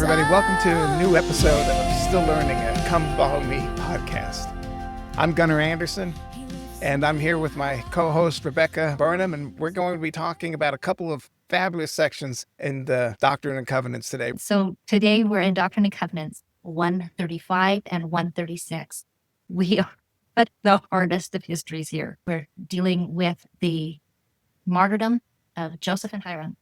everybody. Welcome to a new episode of Still Learning a Come Follow Me podcast. I'm Gunnar Anderson, and I'm here with my co-host, Rebecca Burnham, and we're going to be talking about a couple of fabulous sections in the Doctrine and Covenants today. So today we're in Doctrine and Covenants 135 and 136. We are at the hardest of histories here. We're dealing with the martyrdom of Joseph and Hiram,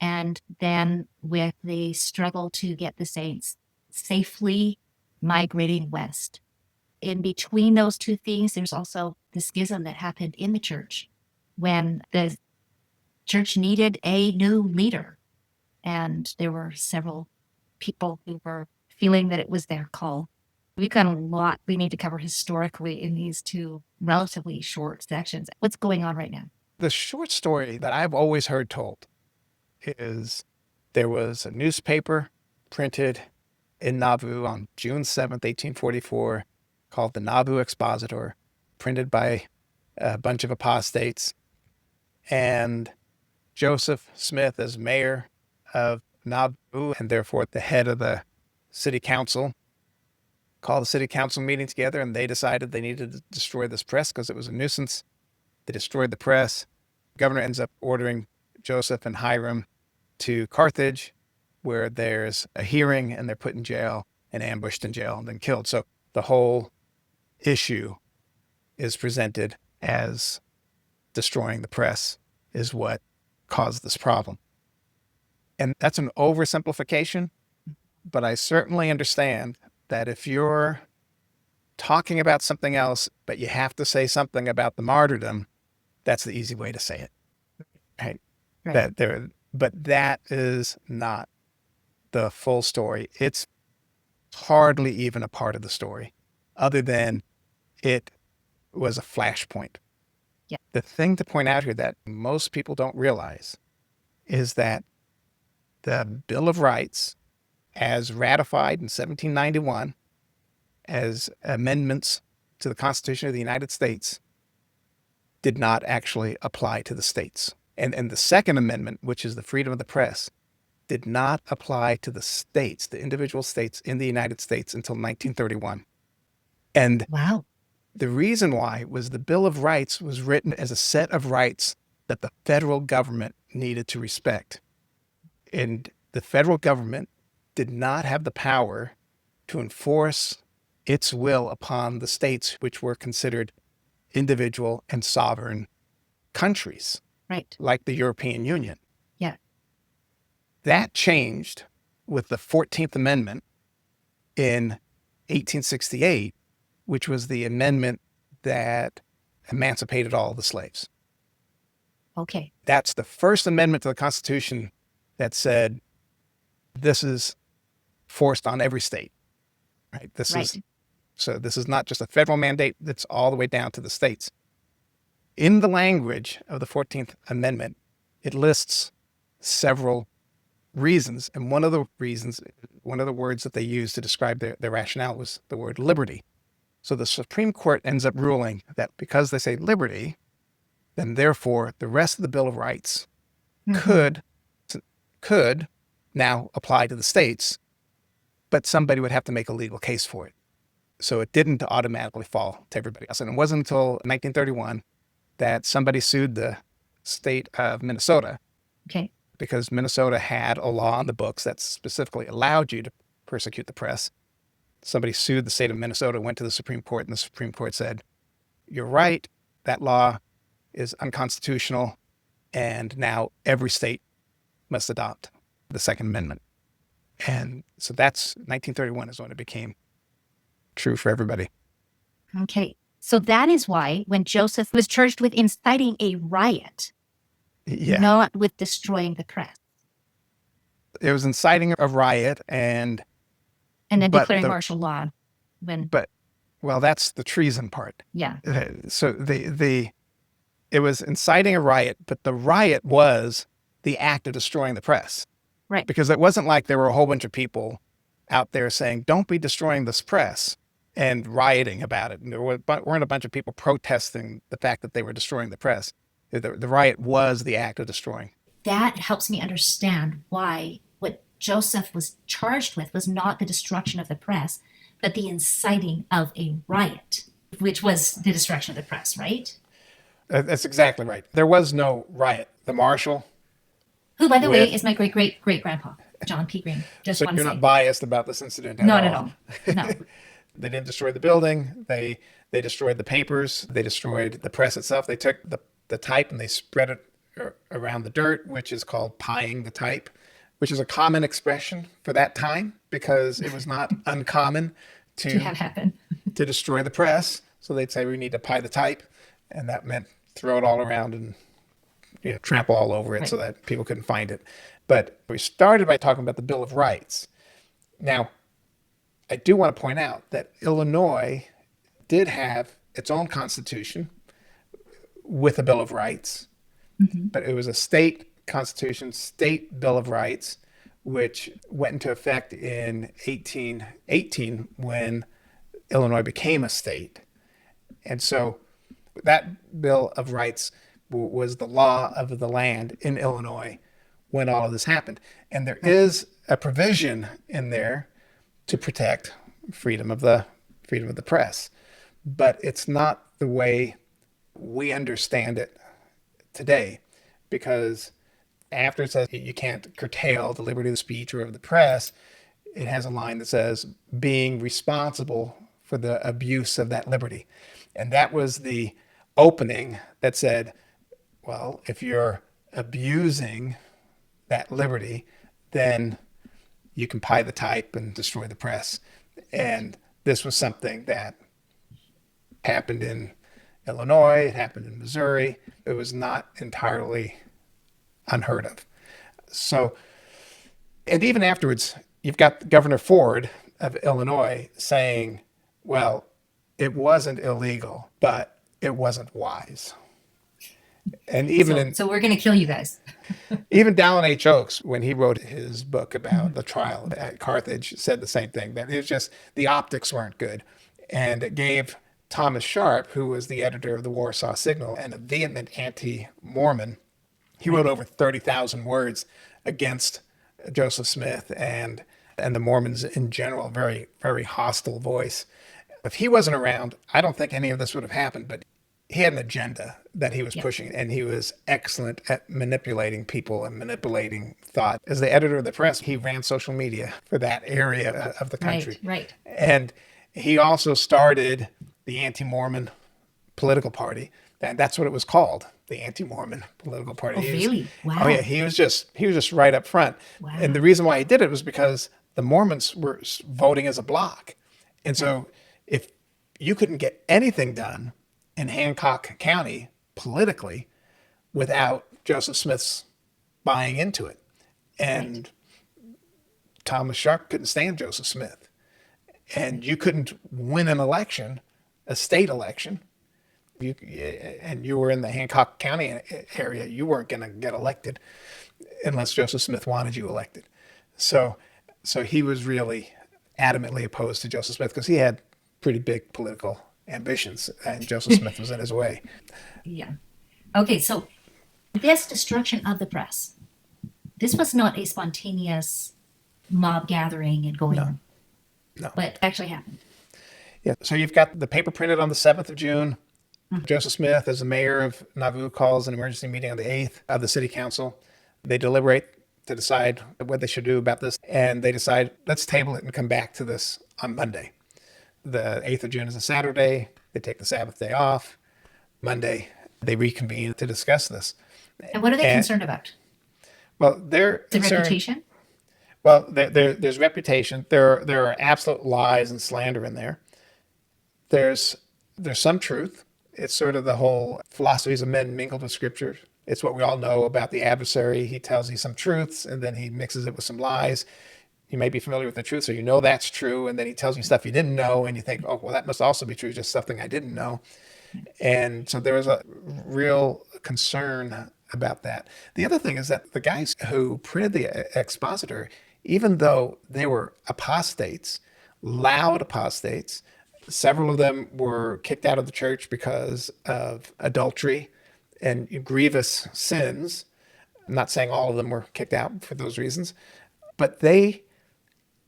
and then with the struggle to get the saints safely migrating west. In between those two things, there's also the schism that happened in the church when the church needed a new leader. And there were several people who were feeling that it was their call. We've got a lot we need to cover historically in these two relatively short sections. What's going on right now? The short story that I've always heard told is there was a newspaper printed in Nauvoo on June 7th, 1844, called the Nauvoo Expositor, printed by a bunch of apostates. And Joseph Smith, as mayor of Nauvoo, and therefore the head of the city council, called the city council meeting together, and they decided they needed to destroy this press because it was a nuisance. They destroyed the press. The governor ends up ordering Joseph and Hiram to Carthage, where there's a hearing and they're put in jail and ambushed in jail and then killed. So the whole issue is presented as destroying the press is what caused this problem. And that's an oversimplification, but I certainly understand that if you're talking about something else, but you have to say something about the martyrdom, that's the easy way to say it. Right? But that is not the full story. It's hardly even a part of the story, other than it was a flashpoint. Yeah. The thing to point out here that most people don't realize is that the Bill of Rights, as ratified in 1791 as amendments to the Constitution of the United States, did not actually apply to the states. And the Second Amendment, which is the freedom of the press, did not apply to the states, the individual states in the United States, until 1931. And Wow. the reason why was the Bill of Rights was written as a set of rights that the federal government needed to respect. And the federal government did not have the power to enforce its will upon the states, which were considered individual and sovereign countries. Right. Like the European Union. Yeah. That changed with the 14th Amendment in 1868, which was the amendment that emancipated all the slaves. Okay. That's the first amendment to the Constitution that said this is forced on every state. Right? This is not just a federal mandate, it's all the way down to the states. In the language of the 14th Amendment, it lists several reasons. And one of the words that they used to describe their rationale was the word liberty. So the Supreme Court ends up ruling that because they say liberty, then therefore the rest of the Bill of Rights could now apply to the states, but somebody would have to make a legal case for it. So it didn't automatically fall to everybody else. And it wasn't until 1931 that somebody sued the state of Minnesota. Okay. Because Minnesota had a law on the books that specifically allowed you to persecute the press. Somebody sued the state of Minnesota, went to the Supreme Court, and the Supreme Court said, you're right, that law is unconstitutional, and now every state must adopt the Second Amendment. And so that's 1931 is when it became true for everybody. Okay. So that is why when Joseph was charged with inciting a riot, not with destroying the press. It was inciting a riot and then declaring martial law. Well, that's the treason part. Yeah. So it was inciting a riot, but the riot was the act of destroying the press. Right. Because it wasn't like there were a whole bunch of people out there saying, don't be destroying this press, and rioting about it. And there weren't a bunch of people protesting the fact that they were destroying the press. The riot was the act of destroying. That helps me understand why what Joseph was charged with was not the destruction of the press, but the inciting of a riot, which was the destruction of the press, right? That's exactly right. There was no riot. The marshal, Who, by the way, with is my great-great-great-grandpa, John P. Green. Just so want to you're say. not biased about this incident at Not at all. all. No. They didn't destroy the building. They destroyed the papers. They destroyed the press itself. They took the type and they spread it around the dirt, which is called pieing the type, which is a common expression for that time because it was not uncommon To have happened. to destroy the press. So they'd say we need to pie the type, and that meant throw it all around and trample all over it so that people couldn't find it. But we started by talking about the Bill of Rights. Now, I do want to point out that Illinois did have its own constitution with a Bill of Rights, but it was a state constitution, state Bill of Rights, which went into effect in 1818 when Illinois became a state. And so that Bill of Rights was the law of the land in Illinois when all of this happened. And there is a provision in there to protect freedom of the press. But it's not the way we understand it today, because after it says you can't curtail the liberty of speech or of the press, it has a line that says being responsible for the abuse of that liberty. And that was the opening that said, well, if you're abusing that liberty, then you can pie the type and destroy the press. And this was something that happened in Illinois, it happened in Missouri. It was not entirely unheard of. So, and even afterwards, you've got Governor Ford of Illinois saying, well, it wasn't illegal, but it wasn't wise. And even so we're going to kill you guys. even Dallin H. Oaks, when he wrote his book about the trial at Carthage, said the same thing, that it was just the optics weren't good. And it gave Thomas Sharp, who was the editor of the Warsaw Signal and a vehement anti-Mormon, he wrote over 30,000 words against Joseph Smith and the Mormons in general, very, very hostile voice. If he wasn't around, I don't think any of this would have happened, but he had an agenda that he was pushing, and he was excellent at manipulating people and manipulating thought. As the editor of the press, he ran social media for that area of the country. Right. And he also started the anti-Mormon political party. And that's what it was called, the anti-Mormon political party. Oh, really? Wow. Oh, yeah. He was just right up front. Wow. And the reason why he did it was because the Mormons were voting as a bloc. And so if you couldn't get anything done in Hancock County politically without Joseph Smith's buying into it. And Thomas Sharp couldn't stand Joseph Smith. And you couldn't win an election, a state election, and you were in the Hancock County area, you weren't going to get elected unless Joseph Smith wanted you elected. So he was really adamantly opposed to Joseph Smith because he had pretty big political ambitions, and Joseph Smith was in his way. Yeah. Okay, so this destruction of the press, this was not a spontaneous mob gathering and going on. No. But actually happened. Yeah. So you've got the paper printed on the 7th of June. Joseph Smith, as the mayor of Nauvoo, calls an emergency meeting on the 8th of the city council. They deliberate to decide what they should do about this. And they decide, let's table it and come back to this on Monday. The 8th of June is a Saturday. They take the Sabbath day off. Monday, they reconvene to discuss this. And what are they concerned about? Well, they're The concerned. reputation? Well, there's reputation. There are absolute lies and slander in there. There's some truth. It's sort of the whole philosophies of men mingled with scripture. It's what we all know about the adversary. He tells you some truths, and then he mixes it with some lies. You may be familiar with the truth, so you know that's true, and then he tells you stuff you didn't know, and you think, oh, well, that must also be true, just something I didn't know. And so there was a real concern about that. The other thing is that the guys who printed the expositor, even though they were apostates, loud apostates, several of them were kicked out of the church because of adultery and grievous sins. I'm not saying all of them were kicked out for those reasons, But they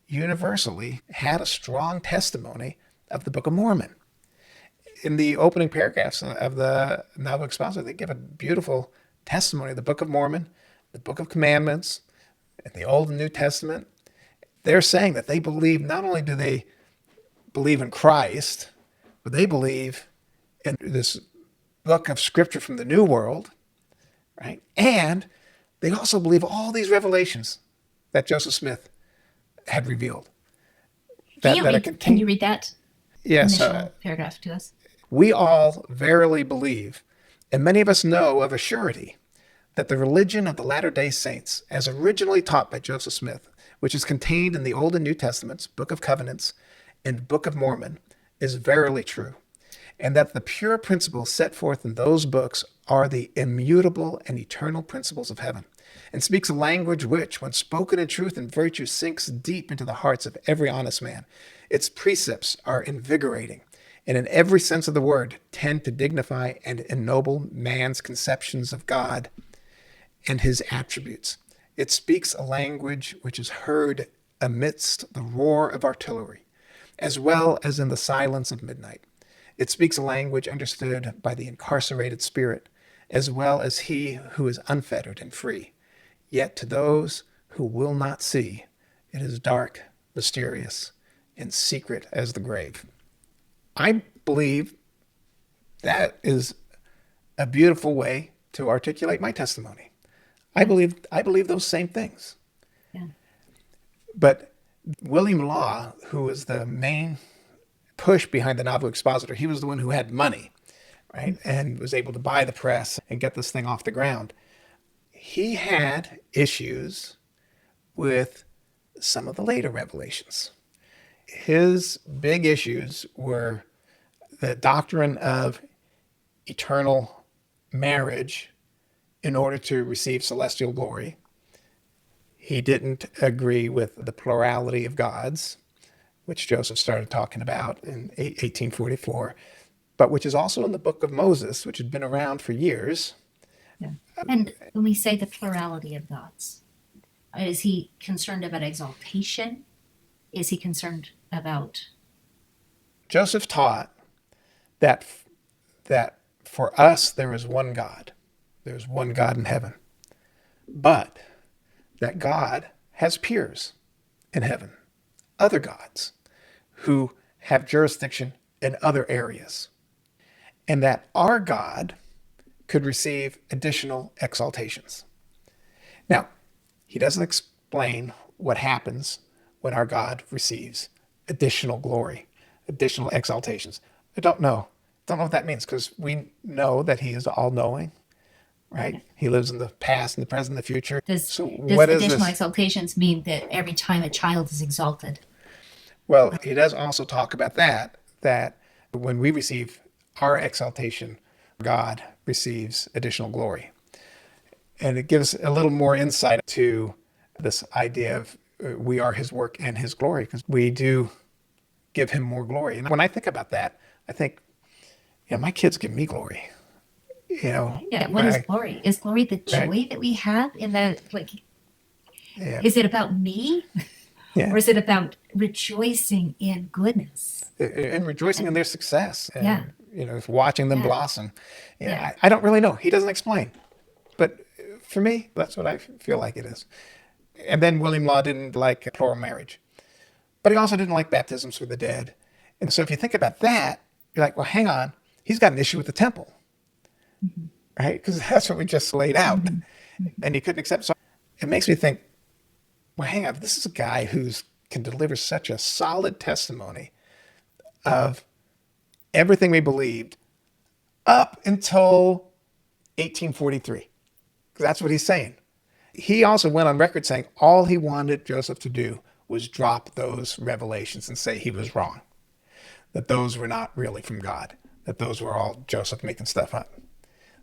universally had a strong testimony of the Book of Mormon. In the opening paragraphs of the Novel Expositor, they give a beautiful testimony of the Book of Mormon, the Book of Commandments, and the Old and New Testament. They're saying that they believe, not only do they believe in Christ, but they believe in this book of scripture from the New World, right? And they also believe all these revelations that Joseph Smith had revealed. Can you read that Yes. initial paragraph to us? We all verily believe, and many of us know of a surety, that the religion of the Latter-day Saints, as originally taught by Joseph Smith, which is contained in the Old and New Testaments, Book of Covenants, and Book of Mormon, is verily true, and that the pure principles set forth in those books are the immutable and eternal principles of heaven, and speaks a language which, when spoken in truth and virtue, sinks deep into the hearts of every honest man. Its precepts are invigorating, and in every sense of the word tend to dignify and ennoble man's conceptions of God and his attributes. It speaks a language which is heard amidst the roar of artillery, as well as in the silence of midnight. It speaks a language understood by the incarcerated spirit, as well as he who is unfettered and free. Yet to those who will not see, it is dark, mysterious, and secret as the grave. I believe that is a beautiful way to articulate my testimony. I believe those same things. Yeah. But William Law, who was the main push behind the Novel Expositor, he was the one who had money, right? And was able to buy the press and get this thing off the ground. He had issues with some of the later revelations. His big issues were the doctrine of eternal marriage in order to receive celestial glory. He didn't agree with the plurality of gods, which Joseph started talking about in 1844, but which is also in the Book of Moses, which had been around for years. Yeah. And when we say the plurality of gods, is he concerned about exaltation? Is he concerned about... Joseph taught that for us there is one God. There's one God in heaven. But that God has peers in heaven, other gods who have jurisdiction in other areas. And that our God could receive additional exaltations. Now, he doesn't explain what happens when our God receives additional glory, additional exaltations. I don't know. Don't know what that means, because we know that he is all-knowing, right? He lives in the past, and the present, and the future. Does additional exaltations mean that every time a child is exalted? Well, he does also talk about that when we receive our exaltation, God receives additional glory. And it gives a little more insight to this idea of we are his work and his glory, because we do give him more glory. And when I think about that, I think, my kids give me glory. Yeah, what is glory? Is glory the joy that we have in the, is it about me? Yeah. Or is it about rejoicing in goodness? And rejoicing in their success. And, Yeah. Watching them blossom. I don't really know. He doesn't explain. But for me, that's what I feel like it is. And then William Law didn't like plural marriage. But he also didn't like baptisms for the dead. And so if you think about that, you're like, well, hang on. He's got an issue with the temple. Mm-hmm. Right? Because that's what we just laid out. Mm-hmm. And he couldn't accept. So it makes me think, well, hang on. This is a guy who can deliver such a solid testimony of everything we believed up until 1843. Because that's what he's saying. He also went on record saying all he wanted Joseph to do was drop those revelations and say he was wrong, that those were not really from God, that those were all Joseph making stuff up.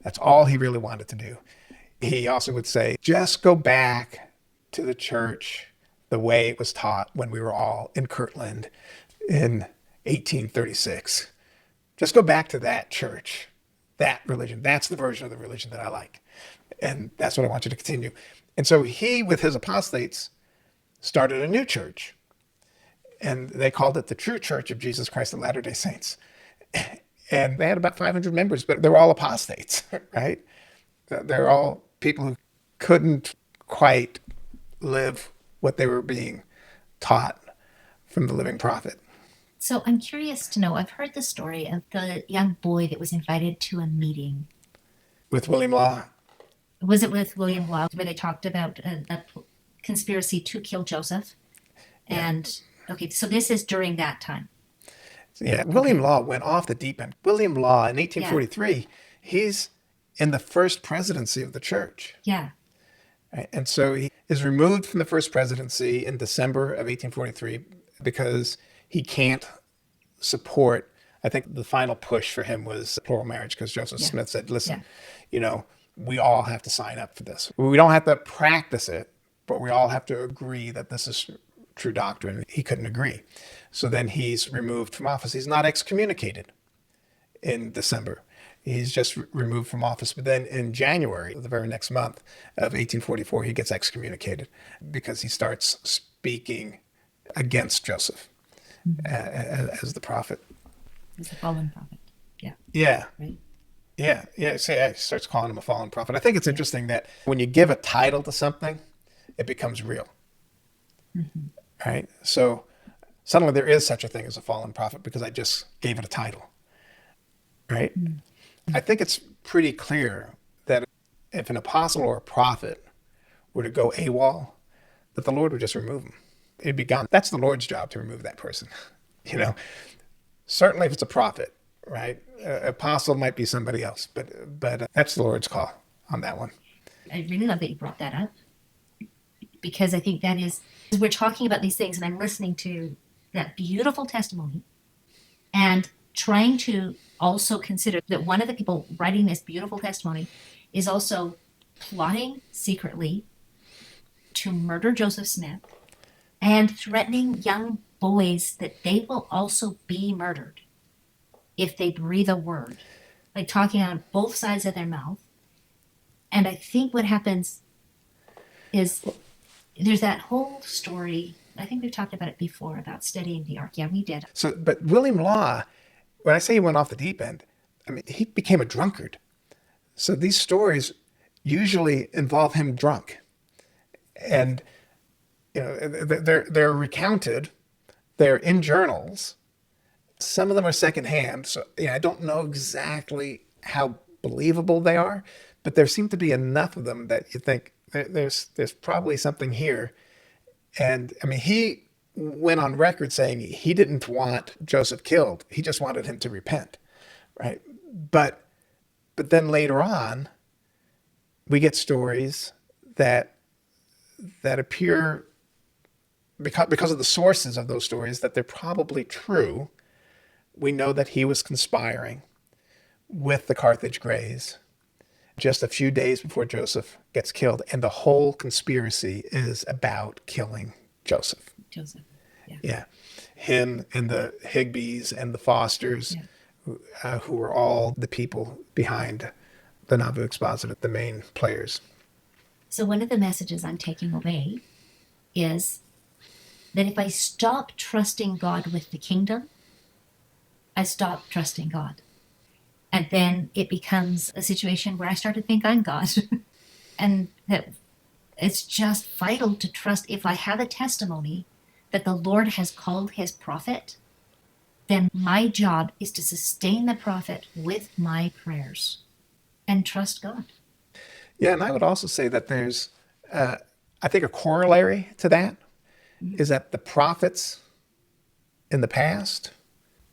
That's all he really wanted to do. He also would say, just go back to the church the way it was taught when we were all in Kirtland in 1836. Just go back to that church, that religion. That's the version of the religion that I like. And that's what I want you to continue. And so he, with his apostates, started a new church. And they called it the True Church of Jesus Christ of Latter-day Saints. And they had about 500 members, but they were all apostates, right? They're all people who couldn't quite live what they were being taught from the living prophet. So I'm curious to know, I've heard the story of the young boy that was invited to a meeting. With William Law. Was it with William Law, where they talked about a conspiracy to kill Joseph? Yeah. And, okay, so this is during that time. Yeah, William Law went off the deep end. William Law in 1843, he's in the first presidency of the church. Yeah. Right? And so he is removed from the first presidency in December of 1843 because he can't support, I think the final push for him was plural marriage, because Joseph Smith said, listen, we all have to sign up for this. We don't have to practice it, but we all have to agree that this is true doctrine. He couldn't agree. So then he's removed from office. He's not excommunicated in December. He's just removed from office. But then in January, the very next month of 1844, he gets excommunicated because he starts speaking against Joseph as the prophet. As a fallen prophet. Yeah. Yeah. Right. Yeah. So he starts calling him a fallen prophet. I think it's interesting that when you give a title to something, it becomes real. Mm-hmm. Right? So suddenly there is such a thing as a fallen prophet because I just gave it a title. Right? Mm-hmm. I think it's pretty clear that if an apostle or a prophet were to go AWOL, that the Lord would just remove him. It'd be gone. That's the Lord's job, to remove that person. Certainly if it's a prophet, right? Apostle might be somebody else, but that's the Lord's call on that one. I really love that you brought that up, because I think that is, we're talking about these things and I'm listening to that beautiful testimony and trying to also consider that one of the people writing this beautiful testimony is also plotting secretly to murder Joseph Smith and threatening young boys that they will also be murdered if they breathe a word, like talking on both sides of their mouth. And I think what happens is there's that whole story. I think we've talked about it before about studying the ark. Yeah, we did. So, but William Law, when I say he went off the deep end, I mean, he became a drunkard. So these stories usually involve him drunk. And, they're recounted. They're in journals. Some of them are secondhand. So, I don't know exactly how believable they are, but there seem to be enough of them that you think there's probably something here. And I mean, he went on record saying he didn't want Joseph killed. He just wanted him to repent, right? But then later on, we get stories that appear, because of the sources of those stories, that they're probably true. We know that he was conspiring with the Carthage Greys just a few days before Joseph gets killed. And the whole conspiracy is about killing Joseph. Yeah. Him and the Higbees and the Fosters, who were all the people behind the Nauvoo Expositor, the main players. So one of the messages I'm taking away is that if I stop trusting God with the kingdom, I stop trusting God. And then it becomes a situation where I start to think I'm God. And that it's just vital to trust. If I have a testimony that the Lord has called his prophet, then my job is to sustain the prophet with my prayers and trust God. Yeah, and I would also say that there's, I think a corollary to that is that the prophets in the past,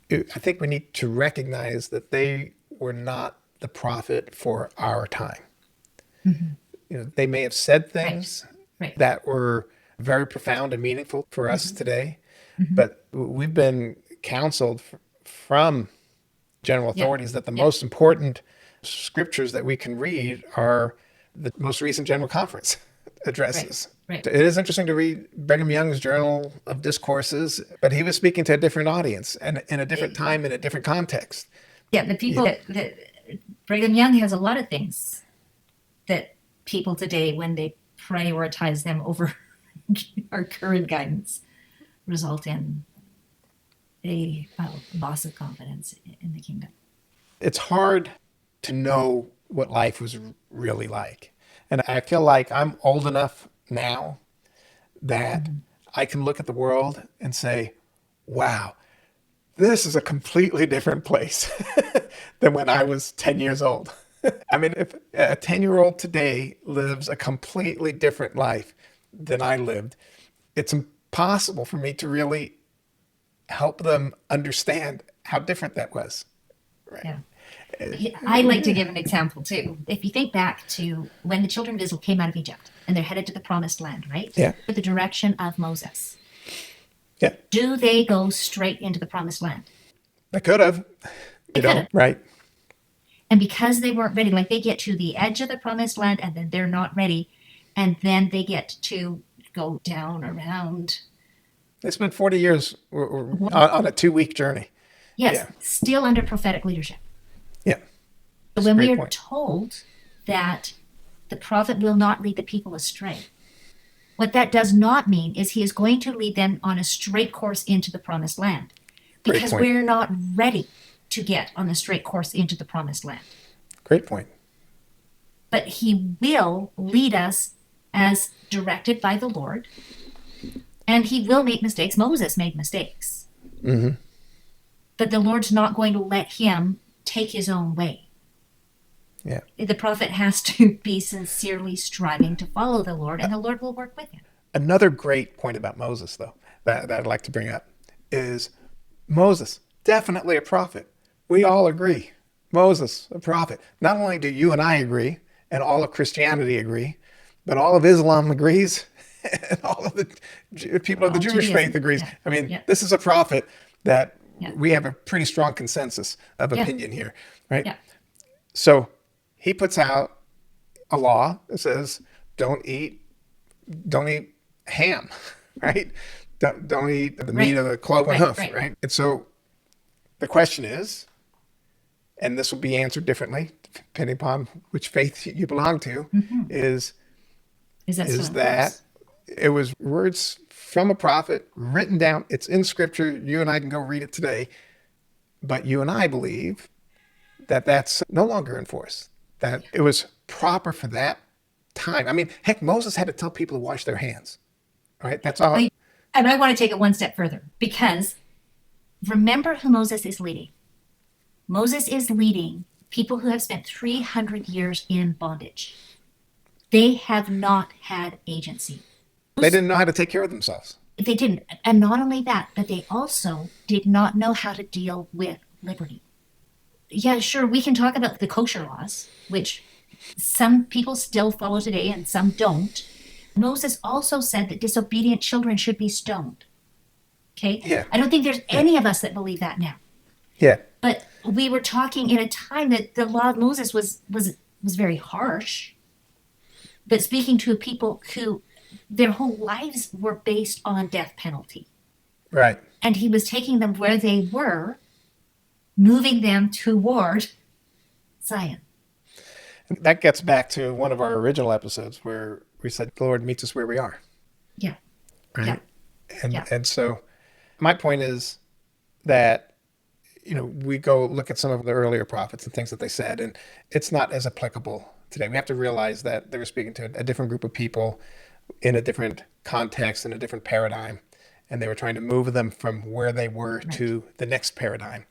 I think we need to recognize that they were not the prophet for our time. Mm-hmm. They may have said things that were very profound and meaningful for us today, but we've been counseled from general authorities that the most important scriptures that we can read are the most recent General Conference addresses. Right. It is interesting to read Brigham Young's Journal of Discourses, but he was speaking to a different audience and in a different time, in a different context. Yeah, the people that Brigham Young has a lot of things that people today, when they prioritize them over our current guidance result in a loss of confidence in the kingdom. It's hard to know what life was really like. And I feel like I'm old enough now that I can look at the world and say, wow, this is a completely different place than when I was 10 years old. I mean, if a 10-year-old today lives a completely different life than I lived, it's impossible for me to really help them understand how different that was. Right. Yeah. I like to give an example too. If you think back to when the children of Israel came out of Egypt and they're headed to the promised land, right? Yeah. The direction of Moses. Yeah. Do they go straight into the promised land? They could have. They could have. Right. And because they weren't ready, like they get to the edge of the promised land and then they're not ready. And then they get to go down around. They spent 40 years on a 2-week journey. Yes. Yeah. Still under prophetic leadership. Yeah. But when we are told that the prophet will not lead the people astray, what that does not mean is he is going to lead them on a straight course into the promised land. Because we're not ready to get on the straight course into the promised land. Great point. But he will lead us as directed by the Lord. And he will make mistakes. Moses made mistakes. Mm-hmm. But the Lord's not going to let him take his own way. Yeah. The prophet has to be sincerely striving to follow the Lord, and the Lord will work with him. Another great point about Moses, though, that I'd like to bring up is Moses, definitely a prophet. We all agree. Moses, a prophet. Not only do you and I agree, and all of Christianity agree, but all of Islam agrees, and all of the people of the Jewish faith agrees. Yeah. I mean, this is a prophet that we have a pretty strong consensus of opinion here, right? Yeah. So he puts out a law that says, don't eat ham, right? Don't eat the meat of the cloven hoof, right? And so the question is, and this will be answered differently depending upon which faith you belong to, is that it was words from a prophet written down. It's in scripture. You and I can go read it today. But you and I believe that that's no longer in force, that it was proper for that time. I mean, heck, Moses had to tell people to wash their hands, right? That's all. And I want to take it one step further, because remember who Moses is leading. Moses is leading people who have spent 300 years in bondage. They have not had agency. They didn't know how to take care of themselves. They didn't. And not only that, but they also did not know how to deal with liberty. Yeah, sure, we can talk about the kosher laws, which some people still follow today and some don't. Moses also said that disobedient children should be stoned. Okay? Yeah. I don't think there's any of us that believe that now. Yeah. But we were talking in a time that the law of Moses was very harsh. But speaking to people who their whole lives were based on death penalty. Right. And he was taking them where they were, moving them toward Zion. That gets back to one of our original episodes where we said the Lord meets us where we are. Yeah. Right. Yeah. And so my point is that, we go look at some of the earlier prophets and things that they said, and it's not as applicable today. We have to realize that they were speaking to a different group of people in a different context, in a different paradigm, and they were trying to move them from where they were to the next paradigm.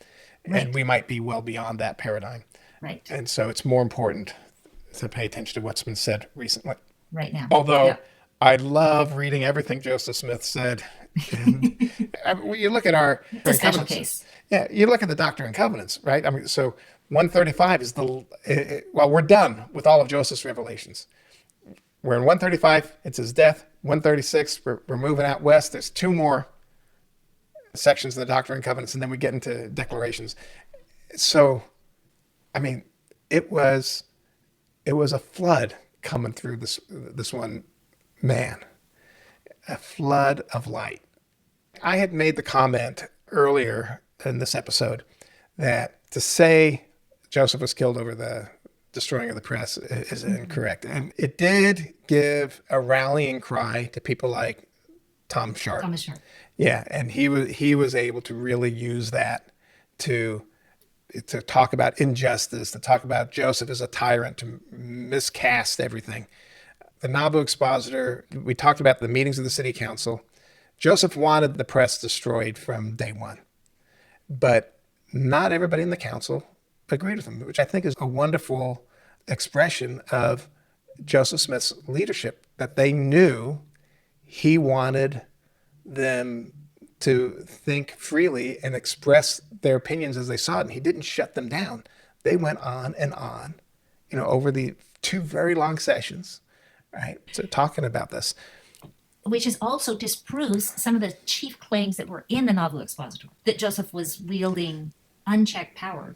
Right. And we might be well beyond that paradigm. Right. And so it's more important to pay attention to what's been said recently. Right now. Although I love reading everything Joseph Smith said. You look at our it's a special case. Yeah, you look at the Doctrine and Covenants, right? I mean, so 135 is we're done with all of Joseph's revelations. We're in 135, it's his death. 136, we're moving out west. There's 2 more sections of the Doctrine and Covenants, and then we get into declarations. So, I mean, it was a flood coming through this one man, a flood of light. I had made the comment earlier in this episode that to say Joseph was killed over the destroying of the press is incorrect. And it did give a rallying cry to people like Thomas Sharp. Yeah, and he was able to really use that to talk about injustice, to talk about Joseph as a tyrant, to miscast everything. The Nauvoo expositor, we talked about the meetings of the city council. Joseph wanted the press destroyed from day one, but not everybody in the council agreed with him, which I think is a wonderful expression of Joseph Smith's leadership, that they knew he wanted them to think freely and express their opinions as they saw it. And he didn't shut them down. They went on and on, over the 2 very long sessions, right? So talking about this. Which is also disproves some of the chief claims that were in the Nauvoo expositor, that Joseph was wielding unchecked power.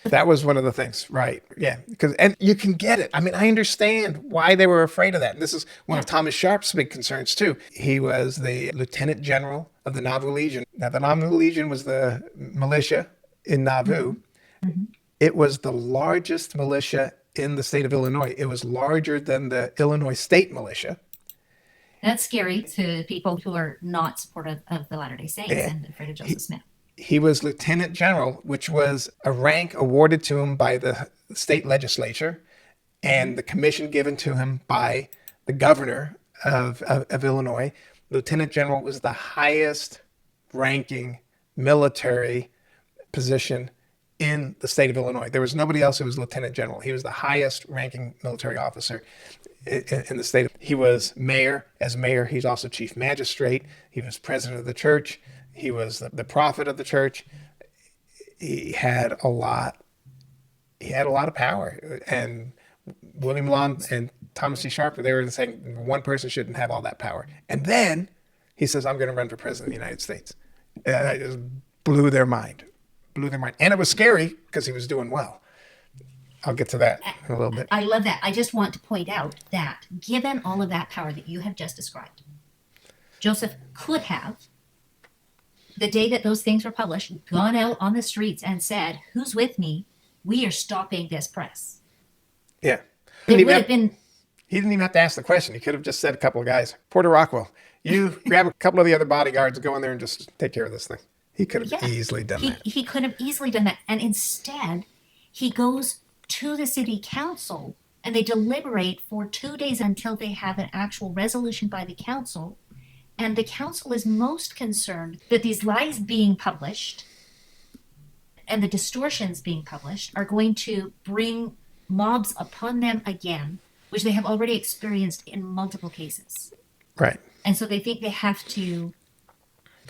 That was one of the things, right? Yeah, and you can get it. I mean, I understand why they were afraid of that. And this is one of Thomas Sharp's big concerns too. He was the lieutenant general of the Nauvoo Legion. Now, the Nauvoo Legion was the militia in Nauvoo. Mm-hmm. It was the largest militia in the state of Illinois. It was larger than the Illinois State Militia. That's scary to people who are not supportive of the Latter-day Saints and afraid of Joseph Smith. He was lieutenant general, which was a rank awarded to him by the state legislature and the commission given to him by the governor of Illinois. Lieutenant general was the highest ranking military position in the state of Illinois. There was nobody else who was lieutenant general. He was the highest ranking military officer in the state. He was mayor. As mayor, he's also chief magistrate. He was president of the church. He was the prophet of the church. He had a lot of power. And William Law and Thomas C. Sharp, they were saying one person shouldn't have all that power. And then he says, I'm going to run for president of the United States. And that just blew their mind. And it was scary because he was doing well. I'll get to that in a little bit. I love that. I just want to point out that given all of that power that you have just described, Joseph could have, the day that those things were published, gone out on the streets and said, who's with me? We are stopping this press. Yeah. It would have been... He didn't even have to ask the question. He could have just said a couple of guys, Porter Rockwell, you grab a couple of the other bodyguards, go in there and just take care of this thing. He could have easily done that. He could have easily done that. And instead, he goes to the city council and they deliberate for 2 days until they have an actual resolution by the council. And the council is most concerned that these lies being published and the distortions being published are going to bring mobs upon them again, which they have already experienced in multiple cases. Right. And so they think they have to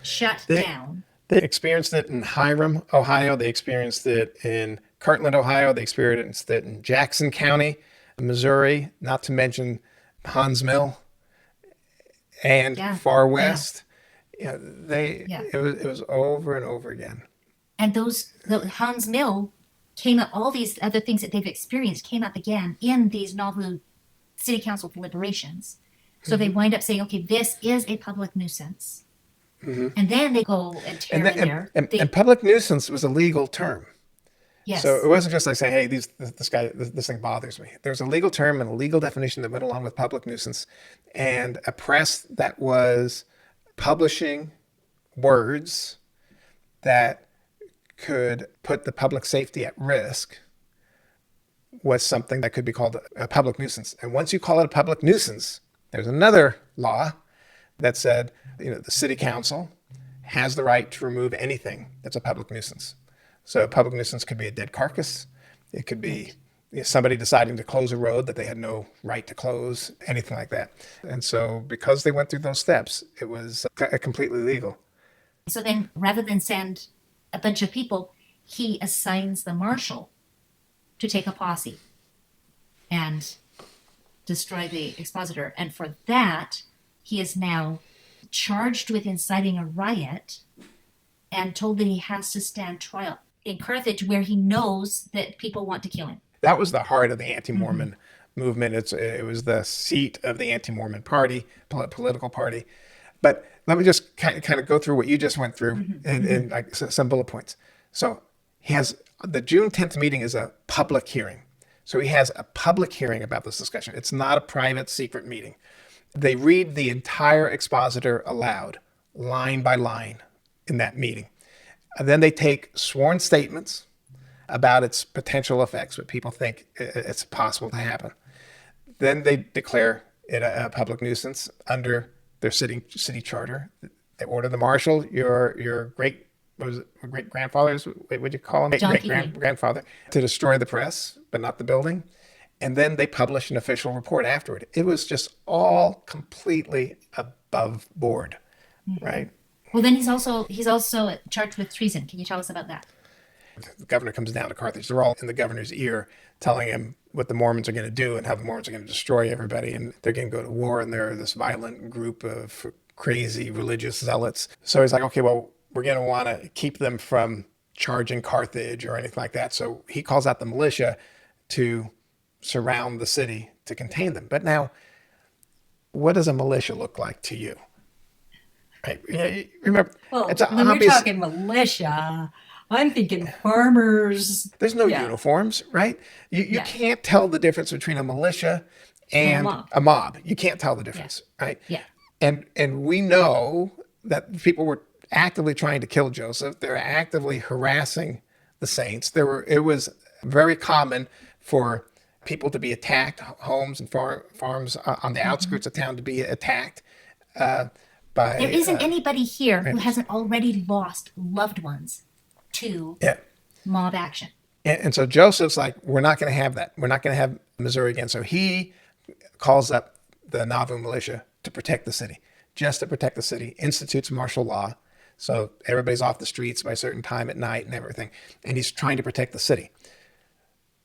shut down. They experienced it in Hiram, Ohio. They experienced it in Kirtland, Ohio. They experienced it in Jackson County, Missouri, not to mention Hans Mill and far west. It was over and over again. And the Hans Mill came up, all these other things that they've experienced came up again in these Nauvoo City Council deliberations. So they wind up saying, okay, this is a public nuisance. Mm-hmm. And then they go and tear in there. And public nuisance was a legal term. Yes. So it wasn't just like saying, hey, this thing bothers me. There's a legal term and a legal definition that went along with public nuisance. And a press that was publishing words that could put the public safety at risk was something that could be called a public nuisance. And once you call it a public nuisance, there's another law that said, the city council has the right to remove anything that's a public nuisance. So a public nuisance could be a dead carcass. It could be somebody deciding to close a road that they had no right to close, anything like that. And so because they went through those steps, it was completely legal. So then rather than send a bunch of people, he assigns the marshal to take a posse and destroy the expositor. And for that, he is now charged with inciting a riot and told that he has to stand trial in Carthage, where he knows that people want to kill him. That was the heart of the anti-Mormon movement. It was the seat of the anti-Mormon party, political party. But let me just kind of go through what you just went through in like some bullet points. So he has the June 10th meeting is a public hearing. So he has a public hearing about this discussion. It's not a private, secret meeting. They read the entire expositor aloud, line by line, in that meeting. And then they take sworn statements about its potential effects, what people think it's possible to happen. Then they declare it a public nuisance under their city charter. They order the marshal, your great grandfather's, what would you call him? John Great grandfather, to destroy the press, but not the building. And then they publish an official report afterward. It was just all completely above board, right? Well, then he's also charged with treason. Can you tell us about that? The governor comes down to Carthage. They're all in the governor's ear telling him what the Mormons are going to do and how the Mormons are going to destroy everybody. And they're going to go to war. And they're this violent group of crazy religious zealots. So he's like, okay, well, we're going to want to keep them from charging Carthage or anything like that. So he calls out the militia to surround the city to contain them. But now, what does a militia look like to you? Right? Remember, Well, it's when obvious. you're talking militia, I'm thinking farmers. There's no Yeah. uniforms, right? You Yeah. can't tell the difference between a militia and mob. a mob. You can't tell the difference, right? Yeah. And we know that people were actively trying to kill Joseph. They're actively harassing the saints. It was very common for people to be attacked, homes and farms on the outskirts of town to be attacked by. There isn't anybody here who hasn't already lost loved ones to Yeah. mob action. And so Joseph's like, we're not going to have that. We're not going to have Missouri again. So he calls up the Nauvoo militia to protect the city, just to protect the city, institutes martial law. So everybody's off the streets by a certain time at night and everything. And he's trying to protect the city.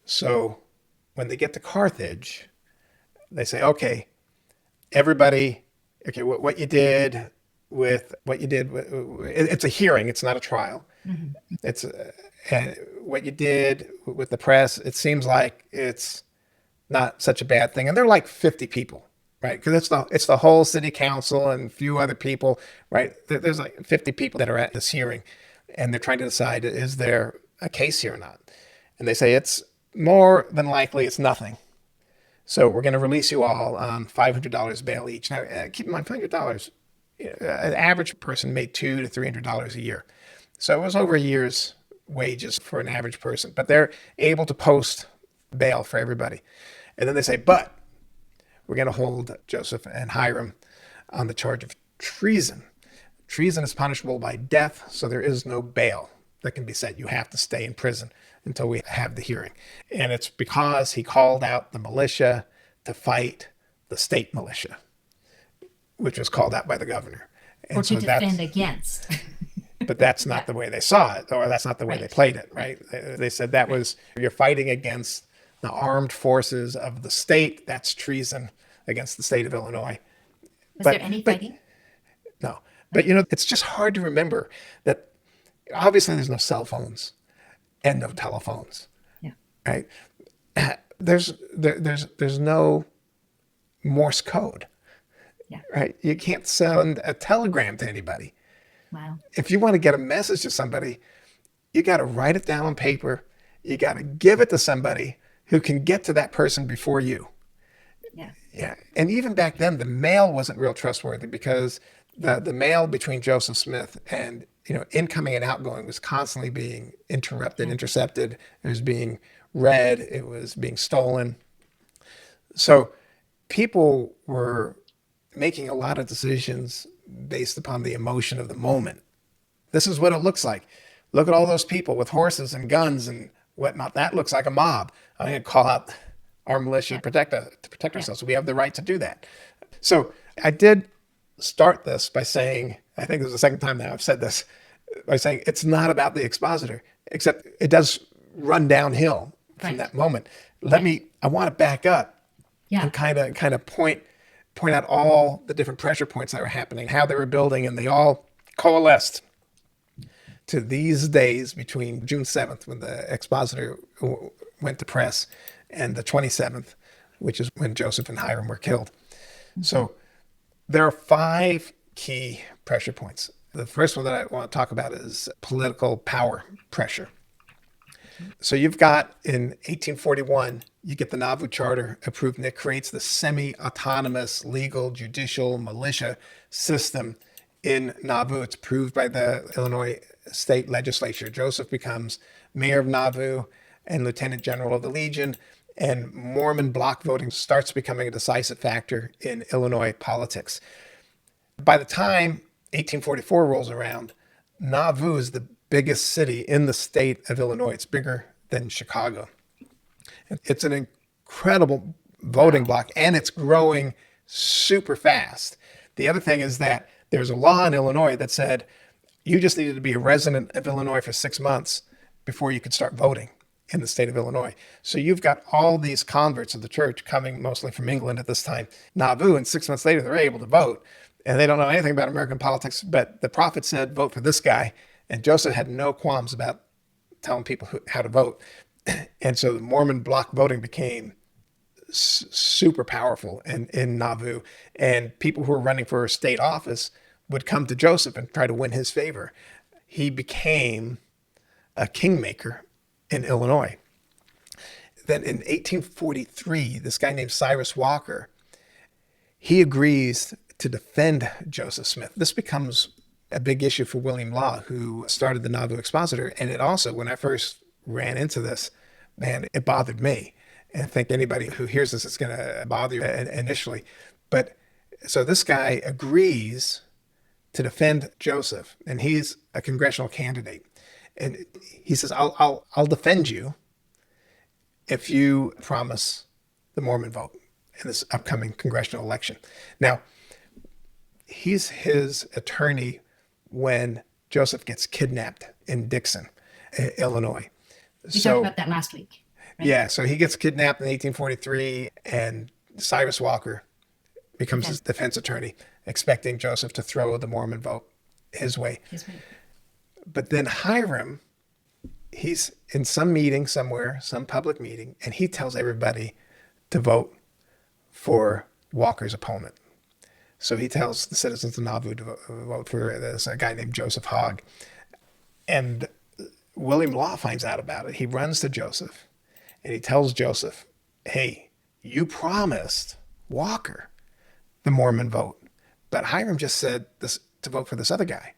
So when they get to Carthage, they say, okay, everybody, okay, what you did it's a hearing. It's not a trial. It's what you did with the press. It seems like it's not such a bad thing. And they're like 50 people, right? Because it's the whole city council and a few other people, right? There's like 50 people that are at this hearing, and they're trying to decide, is there a case here or not? And they say it's more than likely it's nothing. So we're going to release you all on $500 bail each. Now, keep in mind, $500, an average person made $200 to $300 a year. So it was over a year's wages for an average person. But they're able to post bail for everybody. And then they say, but we're going to hold Joseph and Hiram on the charge of treason. Treason is punishable by death, so there is no bail that can be set. You have to stay in prison until we have the hearing. And it's because he called out the militia to fight the state militia, which was called out by the governor. And Or to defend against. But that's not the way they saw it, or that's not the way they played it, right? They said that was, you're fighting against the armed forces of the state. That's treason against the state of Illinois. Was there any fighting? No. But, it's just hard to remember that obviously there's no cell phones and no telephones, Yeah. right? There's no Morse code, Yeah. right? You can't send a telegram to anybody. Wow. If you want to get a message to somebody, you got to write it down on paper. You got to give it to somebody who can get to that person before you. Yeah. Yeah. And even back then, the mail wasn't real trustworthy because the mail between Joseph Smith and, incoming and outgoing was constantly being interrupted, intercepted. It was being read. It was being stolen. So people were making a lot of decisions based upon the emotion of the moment. This is what it looks like. Look at all those people with horses and guns and whatnot. That looks like a mob. I'm going to call out our militia to protect ourselves. So we have the right to do that. So I did start this by saying, I think this is the second time now I've said this, by saying it's not about the expositor, except it does run downhill from that moment. I want to back up and kind of point out all the different pressure points that were happening, how they were building, and they all coalesced to these days between June 7th, when the expositor went to press, and the 27th, which is when Joseph and Hiram were killed. Mm-hmm. So there are 5 key pressure points. The first one that I want to talk about is political power pressure. So you've got in 1841, you get the Nauvoo Charter approved, and it creates the semi-autonomous legal judicial militia system in Nauvoo. It's approved by the Illinois state legislature. Joseph becomes mayor of Nauvoo and lieutenant general of the Legion, and Mormon block voting starts becoming a decisive factor in Illinois politics. By the time 1844 rolls around, Nauvoo is the biggest city in the state of Illinois. It's bigger than Chicago. It's an incredible voting block, and it's growing super fast. The other thing is that there's a law in Illinois that said you just needed to be a resident of Illinois for 6 months before you could start voting in the state of Illinois. So you've got all these converts of the church coming mostly from England at this time, Nauvoo, and 6 months later they're able to vote. And they don't know anything about American politics, but the prophet said, vote for this guy. And Joseph had no qualms about telling people how to vote. And so the Mormon block voting became super powerful in Nauvoo. And people who were running for a state office would come to Joseph and try to win his favor. He became a kingmaker in Illinois. Then in 1843, this guy named Cyrus Walker, he agrees to defend Joseph Smith. This becomes a big issue for William Law, who started the Nauvoo Expositor. And it also, when I first ran into this, man, it bothered me. And I think anybody who hears this, it's going to bother you initially. But so this guy agrees to defend Joseph, and he's a congressional candidate. And he says, I'll defend you if you promise the Mormon vote in this upcoming congressional election. Now, he's his attorney when Joseph gets kidnapped in Dixon, Illinois. We talked about that last week. Right? Yeah, so he gets kidnapped in 1843, and Cyrus Walker becomes his defense attorney, expecting Joseph to throw the Mormon vote his way. But then Hiram, he's in some meeting somewhere, some public meeting, and he tells everybody to vote for Walker's opponent. So he tells the citizens of Nauvoo to vote for this a guy named Joseph Hogg. And William Law finds out about it. He runs to Joseph and he tells Joseph, hey, you promised Walker the Mormon vote, but Hiram just said this to vote for this other guy.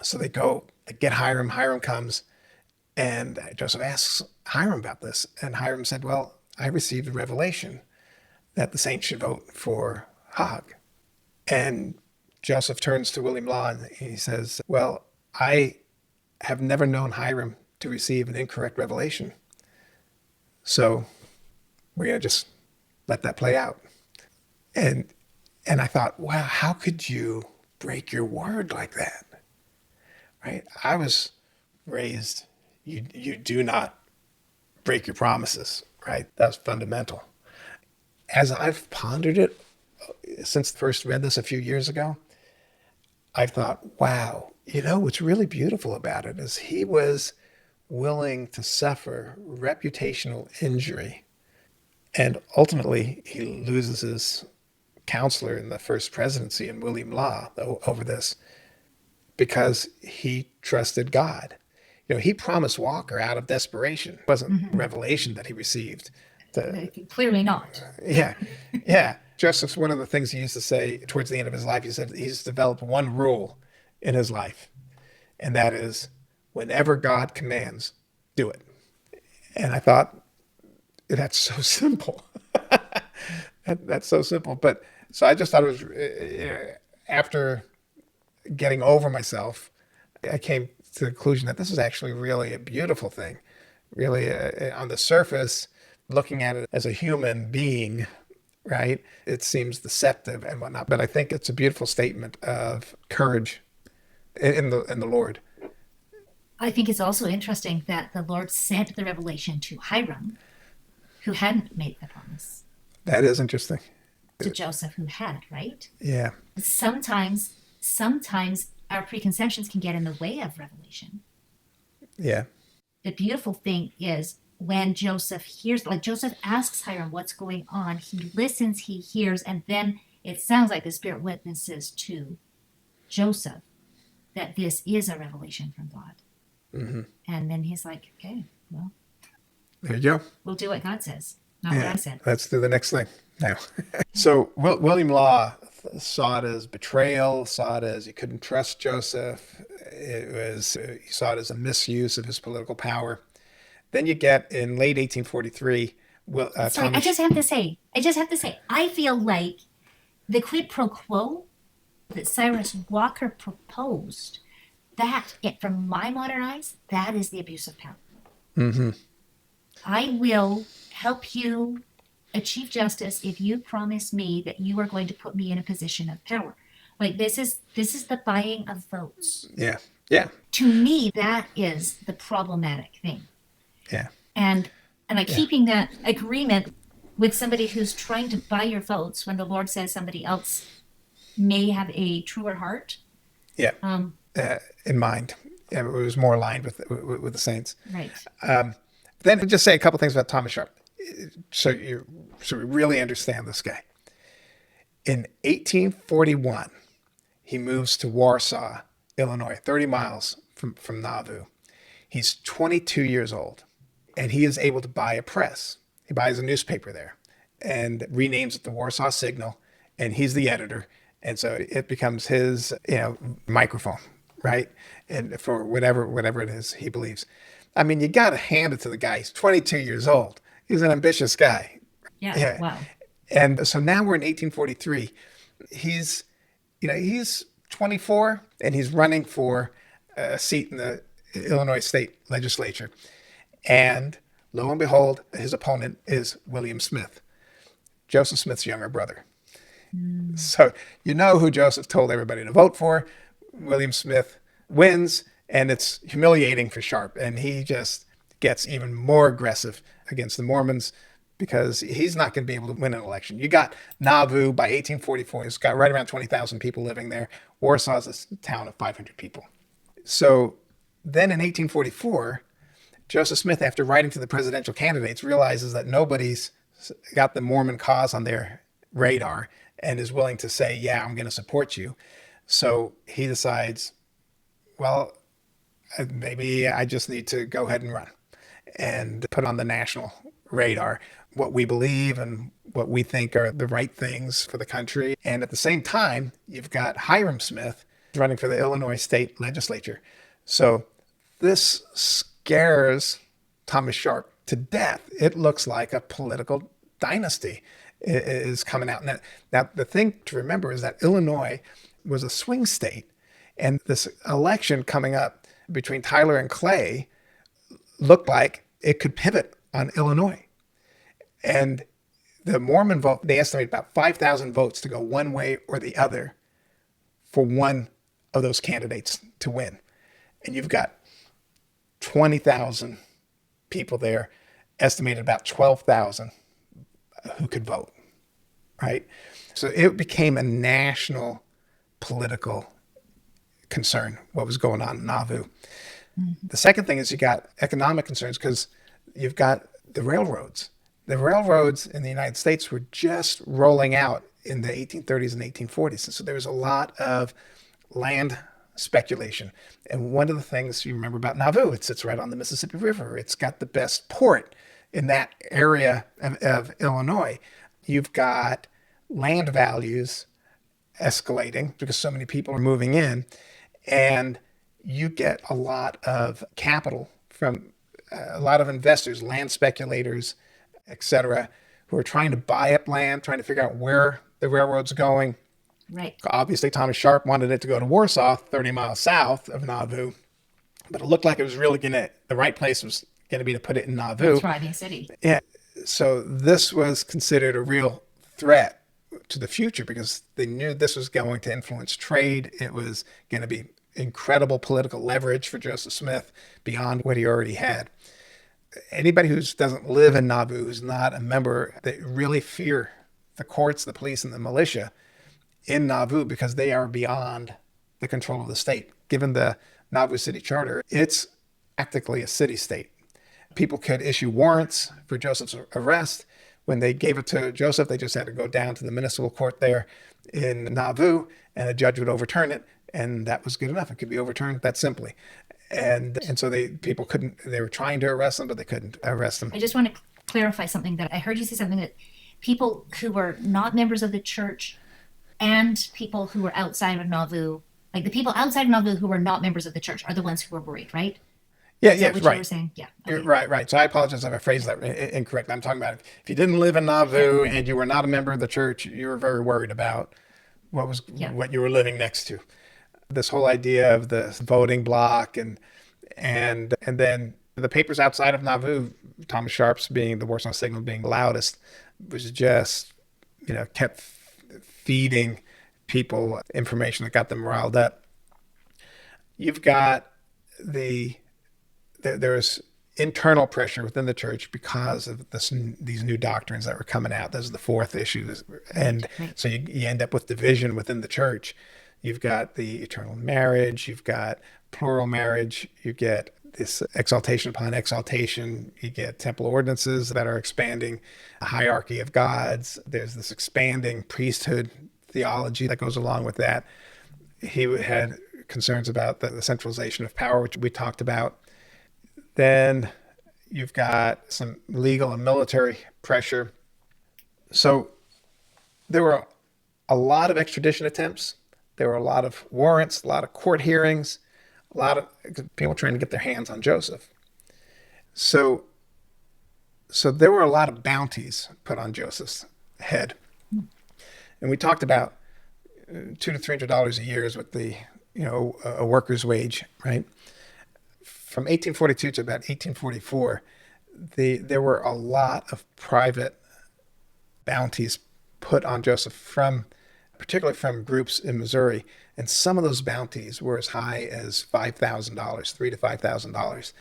So they go get Hiram. Hiram comes, and Joseph asks Hiram about this. And Hiram said, well, I received a revelation that the saints should vote for Hogg. And Joseph turns to William Law and he says, well, I have never known Hiram to receive an incorrect revelation. So we're going to just let that play out. And I thought, wow, how could you break your word like that? Right? I was raised, you do not break your promises, right? That's fundamental. As I've pondered it, since I first read this a few years ago, I thought, wow, what's really beautiful about it is he was willing to suffer reputational injury. And ultimately, he loses his counselor in the first presidency in William Law over this because he trusted God. He promised Walker out of desperation. It wasn't revelation that he received. Clearly not. Yeah. Joseph's one of the things he used to say towards the end of his life. He said he's developed one rule in his life, and that is whenever God commands, do it. And I thought, that's so simple. That's so simple. But so I just thought it was, after getting over myself, I came to the conclusion that this is actually really a beautiful thing. Really, on the surface, looking at it as a human being, right? It seems deceptive and whatnot, but I think it's a beautiful statement of courage in the Lord. I think it's also interesting that the Lord sent the revelation to Hiram, who hadn't made the promise. That is interesting. To Joseph, who had, right? Yeah. Sometimes our preconceptions can get in the way of revelation. Yeah. The beautiful thing is when Joseph hears, like Joseph asks Hiram what's going on, he listens, he hears, and then it sounds like the Spirit witnesses to Joseph that this is a revelation from God. Mm-hmm. And then he's like, okay, Well, There you go. we'll do what God says, not what I said. Let's do the next thing now. So William Law saw it as betrayal, saw it as he couldn't trust Joseph. He saw it as a misuse of his political power. Then you get in late 1843. Sorry, I just have to say, I feel like the quid pro quo that Cyrus Walker proposed, from my modern eyes, that is the abuse of power. Mm-hmm. I will help you achieve justice if you promise me that you are going to put me in a position of power. Like this is the buying of votes. Yeah. Yeah. To me, that is the problematic thing. Yeah. And keeping that agreement with somebody who's trying to buy your votes when the Lord says somebody else may have a truer heart. Yeah. In mind. Yeah, it was more aligned with the saints. Right. Then just say a couple things about Thomas Sharp, so we really understand this guy. In 1841, he moves to Warsaw, Illinois, 30 miles from Nauvoo. He's 22 years old, and he is able to buy a press. He buys a newspaper there and renames it the Warsaw Signal, and he's the editor. And so it becomes his, microphone, right? And for whatever it is he believes. I mean, you got to hand it to the guy. He's 22 years old. He's an ambitious guy. Yeah. Wow. And so now we're in 1843. He's 24 and he's running for a seat in the Illinois state legislature. And lo and behold, his opponent is William Smith, Joseph Smith's younger brother. So you know who Joseph told everybody to vote for. William Smith wins, and it's humiliating for Sharp. And he just gets even more aggressive against the Mormons because he's not going to be able to win an election. You got Nauvoo by 1844. It's got right around 20,000 people living there. Warsaw's a town of 500 people. So then in 1844, Joseph Smith, after writing to the presidential candidates, realizes that nobody's got the Mormon cause on their radar and is willing to say, yeah, I'm going to support you. So he decides, well, maybe I just need to go ahead and run and put on the national radar what we believe and what we think are the right things for the country. And at the same time, you've got Hiram Smith running for the Illinois state legislature. So this scares Thomas Sharp to death. It looks like a political dynasty is coming out. Now, the thing to remember is that Illinois was a swing state, and this election coming up between Tyler and Clay looked like it could pivot on Illinois. And the Mormon vote, they estimate about 5,000 votes to go one way or the other for one of those candidates to win. And you've got 20,000 people there, estimated about 12,000 who could vote, right? So it became a national political concern, what was going on in Nauvoo. Mm-hmm. The second thing is you got economic concerns because you've got the railroads. The railroads in the United States were just rolling out in the 1830s and 1840s. And so there was a lot of land speculation. And one of the things you remember about Nauvoo, it sits right on the Mississippi River. It's got the best port in that area of Illinois. You've got land values escalating because so many people are moving in, and you get a lot of capital from a lot of investors, land speculators, etc., who are trying to buy up land, trying to figure out where the railroad's going. Right. Obviously, Thomas Sharp wanted it to go to Warsaw, 30 miles south of Nauvoo, but it looked like it was really the right place was going to be to put it in Nauvoo. Thriving city. Yeah. So this was considered a real threat to the future because they knew this was going to influence trade. It was going to be incredible political leverage for Joseph Smith beyond what he already had. Anybody who doesn't live in Nauvoo, who's not a member, they really fear the courts, the police, and the militia in Nauvoo because they are beyond the control of the state. Given the Nauvoo City Charter, it's practically a city-state. People could issue warrants for Joseph's arrest. When they gave it to Joseph, they just had to go down to the municipal court there in Nauvoo, and a judge would overturn it, and that was good enough. It could be overturned that simply. And so they were trying to arrest them, but they couldn't arrest them. I just want to clarify something that I heard you say something that people who were not members of the church and people who were outside of Nauvoo, like the people outside of Nauvoo who were not members of the church are the ones who were worried, right? Yeah, Is yeah, that what you were right. saying? Yeah. Okay. Right. So I apologize if I phrased that incorrect. I'm talking about if you didn't live in Nauvoo and you were not a member of the church, you were very worried about Yeah. what you were living next to. This whole idea of the voting block and then the papers outside of Nauvoo, Thomas Sharp's being the Warsaw Signal being the loudest, was just kept feeding people information that got them riled up. You've got there's internal pressure within the church because of these new doctrines that were coming out. This is the fourth issue. And so you end up with division within the church. You've got the eternal marriage. You've got plural marriage. You get this exaltation upon exaltation. You get temple ordinances that are expanding a hierarchy of gods. There's this expanding priesthood theology that goes along with that. He had concerns about the centralization of power, which we talked about. Then you've got some legal and military pressure. So there were a lot of extradition attempts. There were a lot of warrants, a lot of court hearings, a lot of people trying to get their hands on Joseph. So there were a lot of bounties put on Joseph's head. And we talked about $200 to $300 a year is what a worker's wage, right? From 1842 to about 1844, there were a lot of private bounties put on Joseph particularly from groups in Missouri. And some of those bounties were as high as $5,000, $3,000 to $5,000.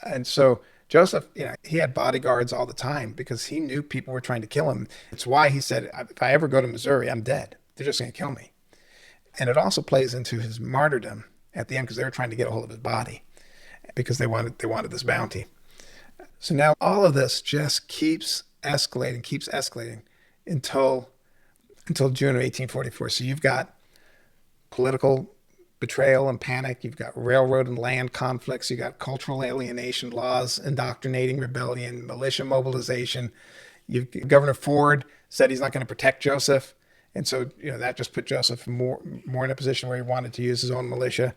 And so Joseph, he had bodyguards all the time because he knew people were trying to kill him. It's why he said, if I ever go to Missouri, I'm dead. They're just going to kill me. And it also plays into his martyrdom at the end because they were trying to get a hold of his body because they wanted this bounty. So now all of this just keeps escalating until June of 1844. So you've got political betrayal and panic. You've got railroad and land conflicts. You've got cultural alienation laws, indoctrinating rebellion, militia mobilization. Governor Ford said he's not going to protect Joseph. And so, that just put Joseph more in a position where he wanted to use his own militia.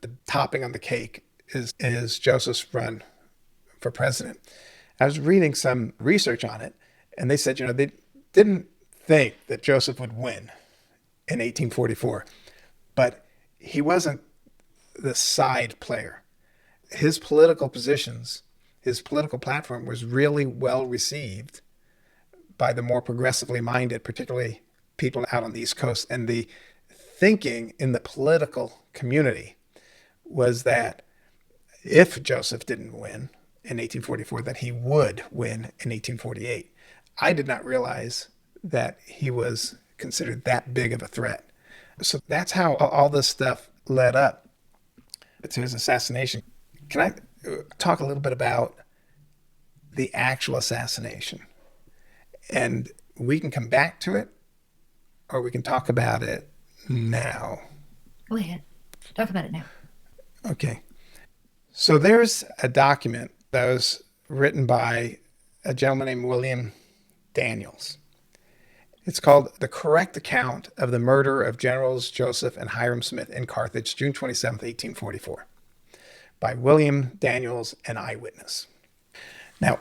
The topping on the cake is Joseph's run for president. I was reading some research on it, and they said, they didn't think that Joseph would win in 1844, but he wasn't the side player. His political positions, his political platform was really well received by the more progressively minded, particularly people out on the East Coast. And the thinking in the political community was that if Joseph didn't win in 1844, that he would win in 1848. I did not realize that he was considered that big of a threat. So that's how all this stuff led up to his assassination. Can I talk a little bit about the actual assassination? And we can come back to it, or we can talk about it now. Go ahead. Talk about it now. Okay. So there's a document that was written by a gentleman named William Daniels. It's called The Correct Account of the Murder of Generals Joseph and Hiram Smith in Carthage, June 27th, 1844, by William Daniels, an eyewitness. Now,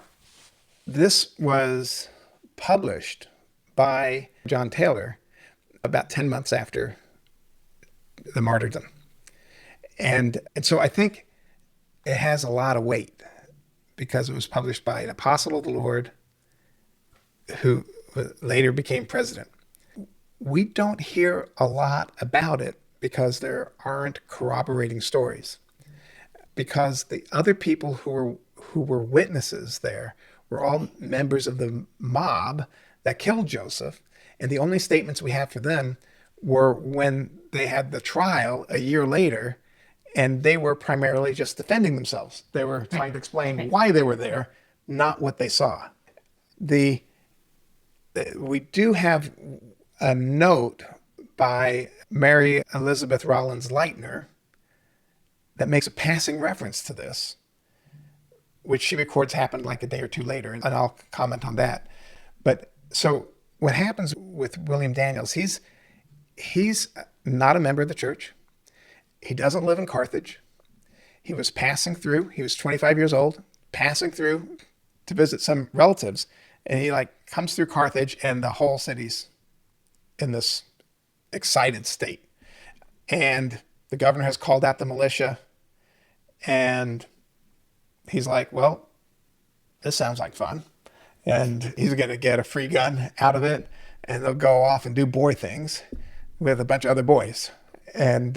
this was published by John Taylor about 10 months after the martyrdom. And so I think it has a lot of weight because it was published by an apostle of the Lord who later became president. We don't hear a lot about it because there aren't corroborating stories. Because the other people who were witnesses there were all members of the mob that killed Joseph, and the only statements we have for them were when they had the trial a year later, and they were primarily just defending themselves. They were trying to explain why they were there, not what they saw. We do have a note by Mary Elizabeth Rollins Lightner that makes a passing reference to this, which she records happened like a day or two later, and I'll comment on that. But so what happens with William Daniels, he's not a member of the church. He doesn't live in Carthage. He was passing through. He was 25 years old, passing through to visit some relatives, and he comes through Carthage, and the whole city's in this excited state. And the governor has called out the militia, and he's like, well, this sounds like fun. And he's going to get a free gun out of it, and they'll go off and do boy things with a bunch of other boys. And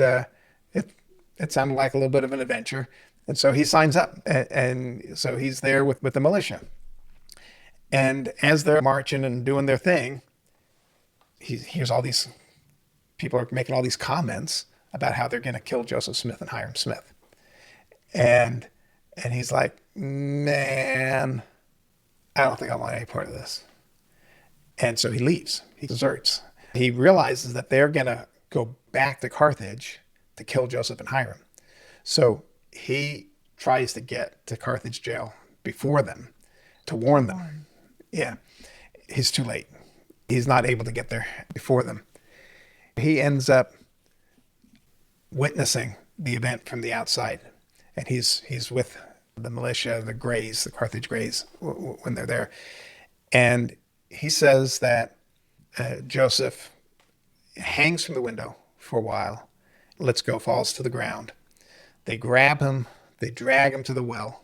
it sounded like a little bit of an adventure. And so he signs up, and so he's there with the militia. And as they're marching and doing their thing, he hears all these people are making all these comments about how they're going to kill Joseph Smith and Hiram Smith. And he's like, man, I don't think I want any part of this. And so he leaves. He deserts. He realizes that they're going to go back to Carthage to kill Joseph and Hiram. So he tries to get to Carthage jail before them to warn them. Yeah, he's too late. He's not able to get there before them. He ends up witnessing the event from the outside. And he's with the militia, the Greys, the Carthage Greys, when they're there. And he says that Joseph hangs from the window for a while, lets go, falls to the ground. They grab him, they drag him to the well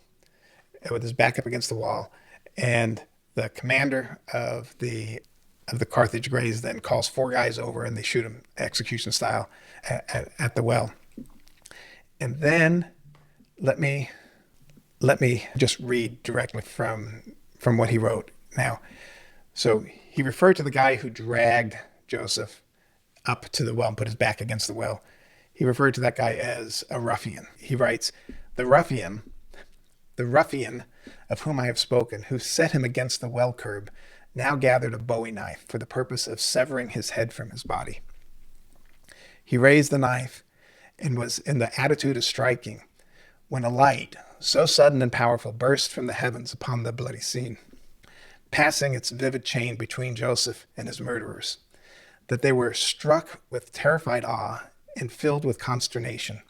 with his back up against the wall. And the commander of the Carthage Greys then calls 4 guys over, and they shoot him execution style at the well. And then let me just read directly from what he wrote now. So he referred to the guy who dragged Joseph up to the well and put his back against the well. He referred to that guy as a ruffian. He writes, the ruffian of whom I have spoken, who set him against the well curb, now gathered a bowie knife for the purpose of severing his head from his body. He raised the knife and was in the attitude of striking, when a light, so sudden and powerful, burst from the heavens upon the bloody scene, passing its vivid chain between Joseph and his murderers, that they were struck with terrified awe and filled with consternation.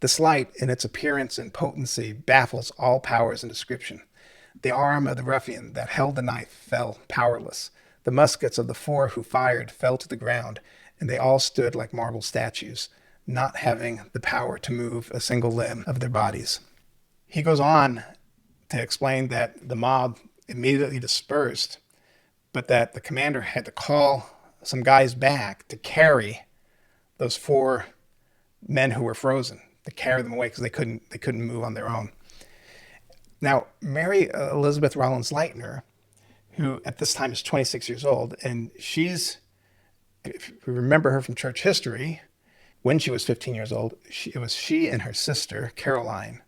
This light, in its appearance and potency, baffles all powers and description. The arm of the ruffian that held the knife fell powerless. The muskets of the 4 who fired fell to the ground, and they all stood like marble statues, not having the power to move a single limb of their bodies. He goes on to explain that the mob immediately dispersed, but that the commander had to call some guys back to carry those 4 men who were frozen, to carry them away because they couldn't move on their own. Now, Mary Elizabeth Rollins Leitner, who at this time is 26 years old, and she's, if we remember her from church history, when she was 15 years old, it was she and her sister, Caroline,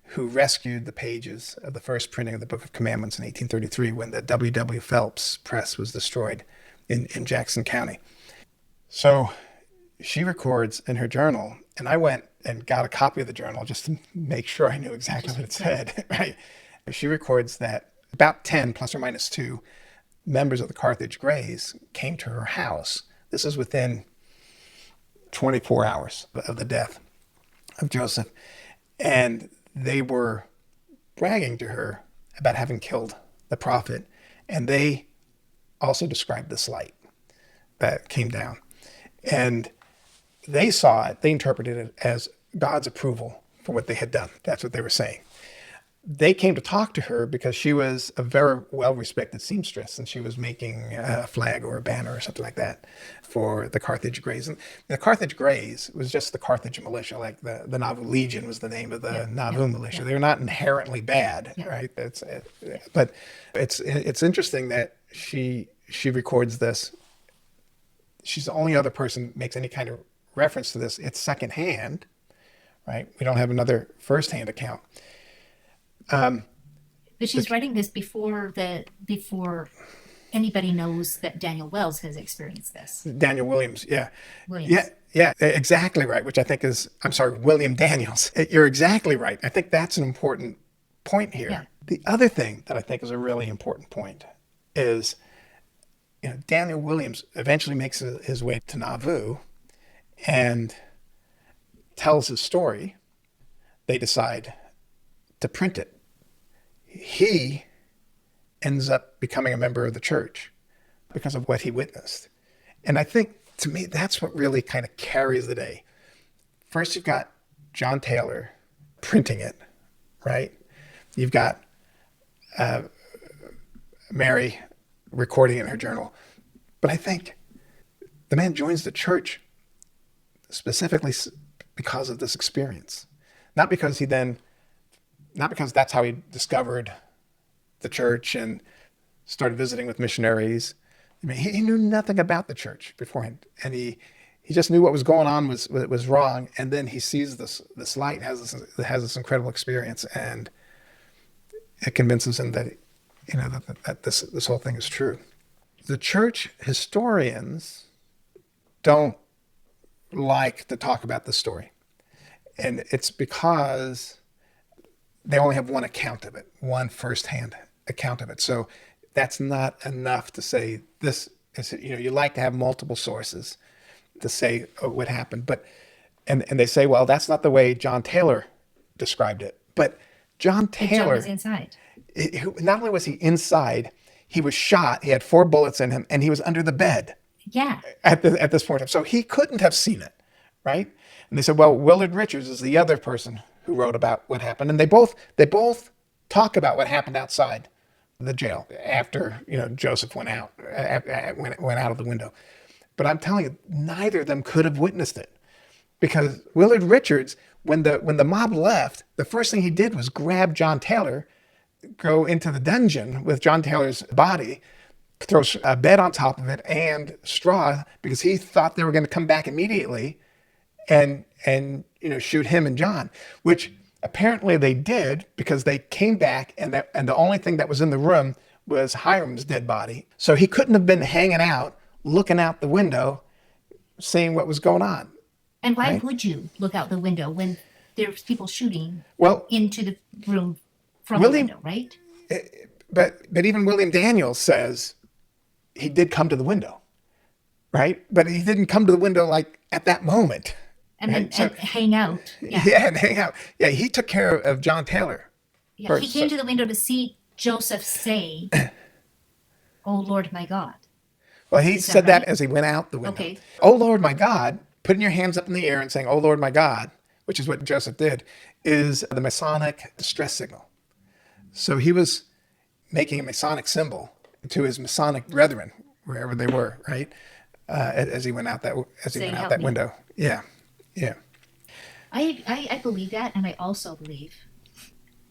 who rescued the pages of the first printing of the Book of Commandments in 1833 when the W. W. Phelps press was destroyed in Jackson County. So she records in her journal, and I went and got a copy of the journal just to make sure I knew exactly what it said, right? She records that about 10 plus or minus 2 members of the Carthage Greys came to her house. This is within 24 hours of the death of Joseph. And they were bragging to her about having killed the prophet. And they also described this light that came down. And they saw it, they interpreted it as God's approval for what they had done. That's what they were saying. They came to talk to her because she was a very well-respected seamstress, and she was making a flag or a banner or something like that for the Carthage Greys. And the Carthage Greys was just the Carthage militia, like the Nauvoo Legion was the name of the Nauvoo militia. They're not inherently bad, right? But it's interesting that she records this. She's the only other person who makes any kind of reference to this. It's secondhand, right? We don't have another firsthand account. But she's writing this before Anybody knows that Daniel Wells has experienced this. Daniel Williams, yeah. Williams. Yeah, exactly right, which I think is, I'm sorry, William Daniels. You're exactly right. I think that's an important point here. Yeah. The other thing that I think is a really important point is, Daniel Williams eventually makes his way to Nauvoo and tells his story. They decide to print it. He ends up becoming a member of the church because of what he witnessed. And I think, to me, that's what really kind of carries the day. First, you've got John Taylor printing it, right? You've got Mary recording it in her journal. But I think the man joins the church specifically because of this experience. Not because that's how he discovered the church and started visiting with missionaries. I mean, he knew nothing about the church beforehand, and he just knew what was going on was wrong. And then he sees this light, has this incredible experience, and it convinces him that that this whole thing is true. The church historians don't like to talk about this story, and it's because they only have one account of it, one firsthand account of it. So that's not enough to say this is, you like to have multiple sources to say what happened. But, and they say, well, that's not the way John Taylor described it. But John Taylor was inside. Not only was he inside, he was shot. He had 4 bullets in him, and he was under the bed. Yeah. At this point. So he couldn't have seen it, right? And they said, well, Willard Richards is the other person who wrote about what happened. And they both talk about what happened outside the jail after, Joseph went out of the window. But I'm telling you, neither of them could have witnessed it, because Willard Richards, when the mob left, the first thing he did was grab John Taylor, go into the dungeon with John Taylor's body, throw a bed on top of it and straw, because he thought they were going to come back immediately and shoot him and John, which apparently they did, because they came back and the only thing that was in the room was Hiram's dead body. So he couldn't have been hanging out, looking out the window, seeing what was going on. And why would you look out the window when there's people shooting into the room from the window, right? But even William Daniels says he did come to the window, right? But he didn't come to the window like at that moment. And then and hang out. Yeah, and hang out. Yeah, he took care of John Taylor. Yeah, first. He came to the window to see Joseph say, "Oh Lord, my God." Well, he said that as he went out the window. Okay. "Oh Lord, my God," putting your hands up in the air and saying, "Oh Lord, my God," which is what Joseph did, is the Masonic distress signal. So he was making a Masonic symbol to his Masonic brethren, wherever they were, right? As he went out that window. Yeah. I believe that, and I also believe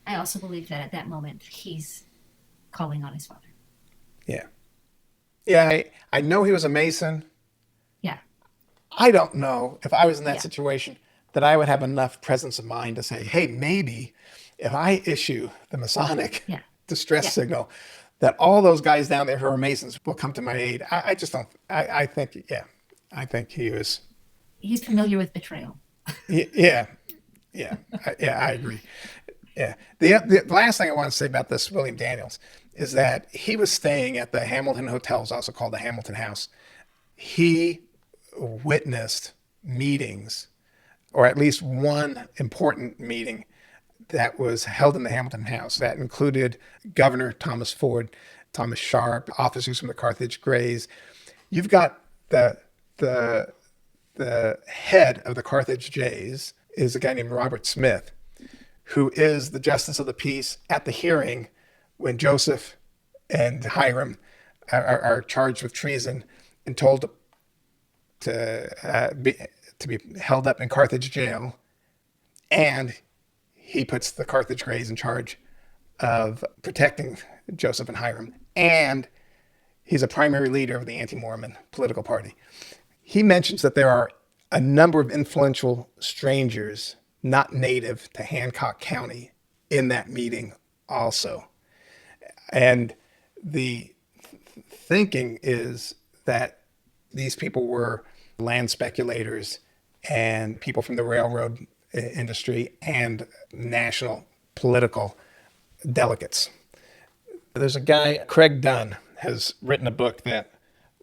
that at that moment he's calling on his father. Yeah. I know he was a Mason. Yeah. I don't know if I was in that situation that I would have enough presence of mind to say, hey, maybe if I issue the Masonic distress signal, that all those guys down there who are Masons will come to my aid. I just don't. I think he was. He's familiar with betrayal. Yeah, I agree. Yeah. The last thing I want to say about this William Daniels is that he was staying at the Hamilton Hotel, it's also called the Hamilton House. He witnessed meetings, or at least one important meeting that was held in the Hamilton House that included Governor Thomas Ford, Thomas Sharp, officers from the Carthage Greys. You've got the head of the Carthage Jays is a guy named Robert Smith, who is the justice of the peace at the hearing when Joseph and Hiram are charged with treason and told to be held up in Carthage jail. And he puts the Carthage Greys in charge of protecting Joseph and Hiram. And he's a primary leader of the anti-Mormon political party. He mentions that there are a number of influential strangers not native to Hancock County in that meeting also. And the thinking is that these people were land speculators and people from the railroad industry and national political delegates. There's a guy, Craig Dunn, has written a book that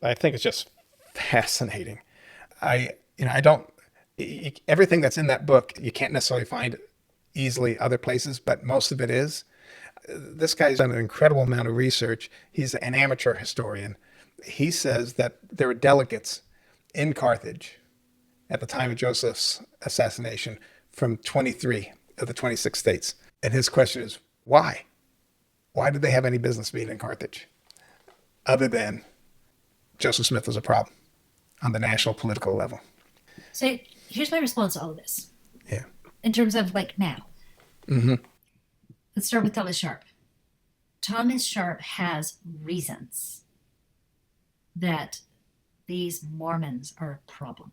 I think is just fascinating. I don't, everything that's in that book, you can't necessarily find easily other places, but most of it is. This guy's done an incredible amount of research. He's an amateur historian. He says that there were delegates in Carthage at the time of Joseph's assassination from 23 of the 26 states. And his question is, why? Why did they have any business being in Carthage other than Joseph Smith was a problem on the national political level? So here's my response to all of this. Yeah. In terms of like now. Mm-hmm. Let's start with Thomas Sharp. Thomas Sharp has reasons that these Mormons are a problem.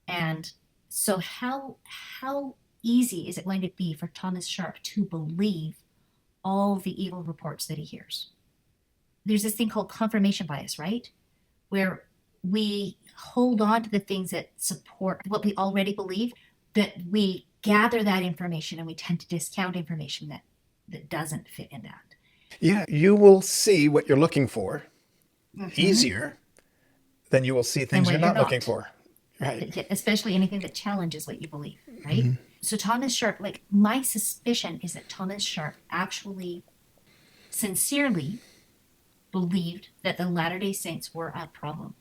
And so how easy is it going to be for Thomas Sharp to believe all the evil reports that he hears? There's this thing called confirmation bias, right? Where we hold on to the things that support what we already believe, that we gather that information and we tend to discount information that doesn't fit in that. Yeah, you will see what you're looking for easier than you will see things you're not looking for. Right. Especially anything that challenges what you believe, right? Mm-hmm. So Thomas Sharp, like my suspicion is that Thomas Sharp actually sincerely believed that the Latter-day Saints were a problem.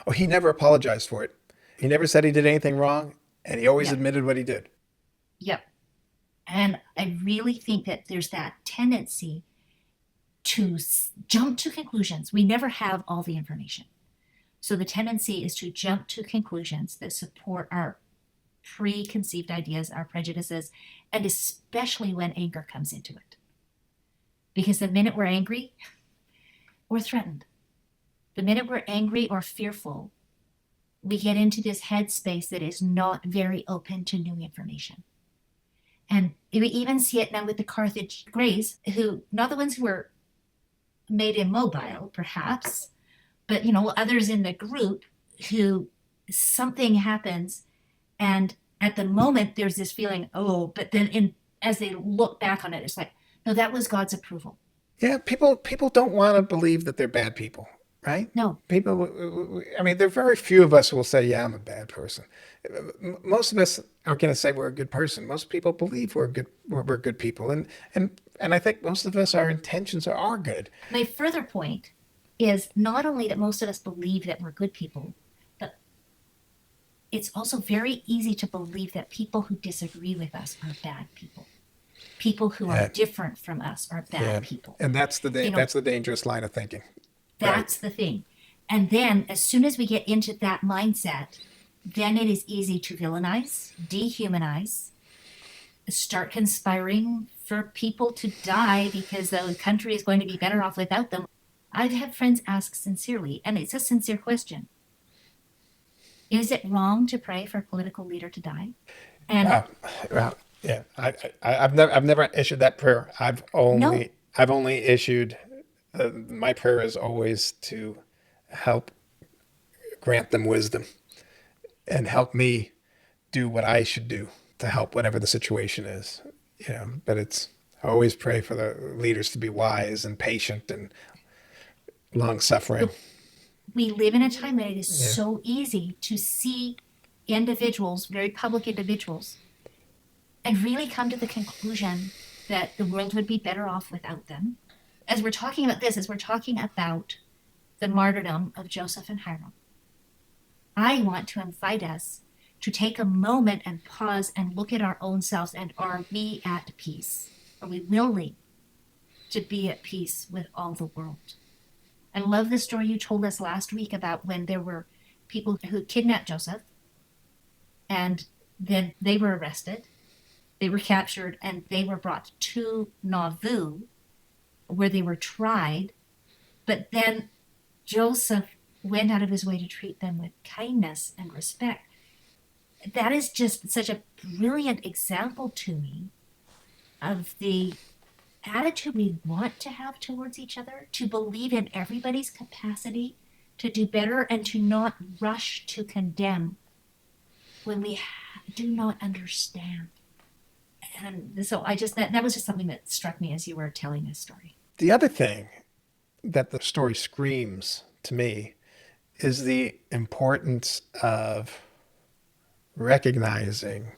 Oh, he never apologized for it. He never said he did anything wrong, and he always admitted what he did. Yep. And I really think that there's that tendency to jump to conclusions. We never have all the information. So the tendency is to jump to conclusions that support our preconceived ideas, our prejudices, and especially when anger comes into it. Because the minute we're angry, we're threatened. The minute we're angry or fearful, we get into this headspace that is not very open to new information. And we even see it now with the Carthage Greys, who, not the ones who were made immobile, perhaps, but, others in the group who something happens and at the moment there's this feeling, but then as they look back on it, it's like, no, that was God's approval. Yeah, people don't want to believe that they're bad people, right? No. People, I mean, there are very few of us who will say, yeah, I'm a bad person. Most of us aren't going to say we're a good person. Most people believe we're good people. And I think most of us, our intentions are good. My further point is not only that most of us believe that we're good people, but it's also very easy to believe that people who disagree with us are bad people. People who are different from us are bad people. And that's the that's the dangerous line of thinking. That's the thing. And then as soon as we get into that mindset, then it is easy to villainize, dehumanize, start conspiring for people to die because the country is going to be better off without them. I've had friends ask sincerely, and it's a sincere question, is it wrong to pray for a political leader to die? And yeah, I've never issued that prayer. I've only issued my prayer is always to help grant them wisdom and help me do what I should do to help whatever the situation is. But it's I always pray for the leaders to be wise and patient and long-suffering. We live in a time that it is so easy to see individuals, very public individuals, and really come to the conclusion that the world would be better off without them. As we're talking about this, as we're talking about the martyrdom of Joseph and Hyrum, I want to invite us to take a moment and pause and look at our own selves, and are we at peace? Are we willing to be at peace with all the world? I love the story you told us last week about when there were people who kidnapped Joseph, and then they were arrested, they were captured, and they were brought to Nauvoo, where they were tried. But then Joseph went out of his way to treat them with kindness and respect. That is just such a brilliant example to me of the attitude we want to have towards each other, to believe in everybody's capacity to do better and to not rush to condemn when we do not understand. And so that was just something that struck me as you were telling this story. The other thing that the story screams to me is the importance of recognizing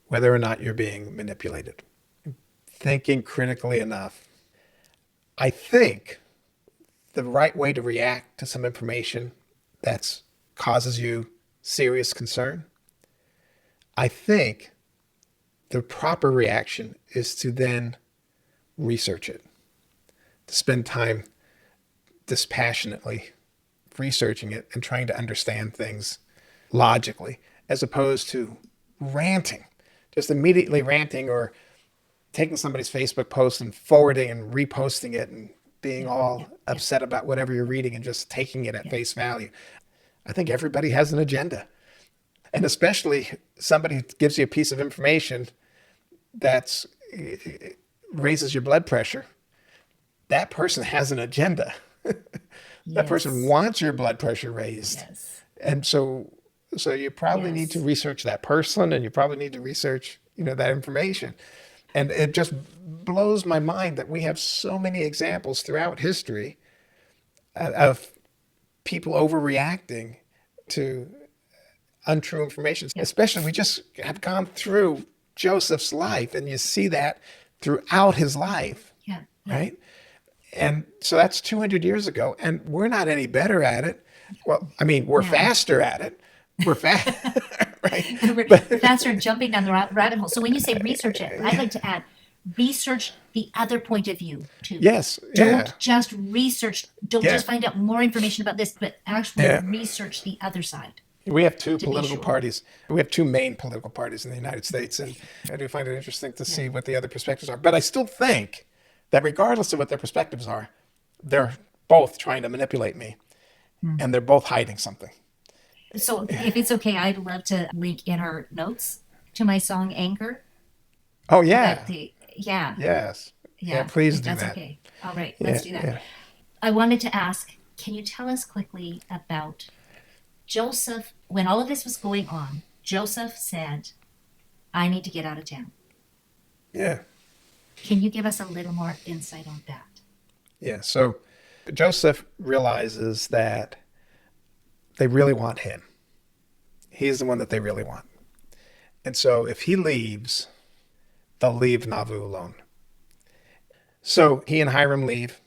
whether or not you're being manipulated, thinking critically enough. I think the right way to react to some information that causes you serious concern, I think the proper reaction is to then research it, to spend time dispassionately researching it and trying to understand things logically, as opposed to ranting, just immediately ranting or taking somebody's Facebook post and forwarding and reposting it and being all upset about whatever you're reading and just taking it at face value. I think everybody has an agenda. And especially somebody gives you a piece of information that raises your blood pressure. That person has an agenda. That person wants your blood pressure raised. Yes. And so you probably need to research that person, and you probably need to research, that information. And it just blows my mind that we have so many examples throughout history of people overreacting to untrue information. Especially, we just have gone through Joseph's life, and you see that throughout his life, right? And so that's 200 years ago, and we're not any better at it. Well, I mean, we're faster at it. We're fast, right? We're faster at jumping down the rabbit hole. So when you say research it, I'd like to add, research the other point of view too. Yes. Don't just research. Don't just find out more information about this, but actually research the other side. We have two political parties. We have two main political parties in the United States, and I do find it interesting to see what the other perspectives are. But I still think that regardless of what their perspectives are, they're both trying to manipulate me, and they're both hiding something. So if it's okay, I'd love to link in our notes to my song Anger. Oh, yeah. Yes. Yeah, please do that. That's okay. All right, let's do that. Yeah. I wanted to ask, can you tell us quickly about Joseph? When all of this was going on, Joseph said, I need to get out of town. Yeah. Can you give us a little more insight on that? Yeah, so Joseph realizes that they really want him. He's the one that they really want. And so if he leaves, they'll leave Nauvoo alone. So he and Hiram leave,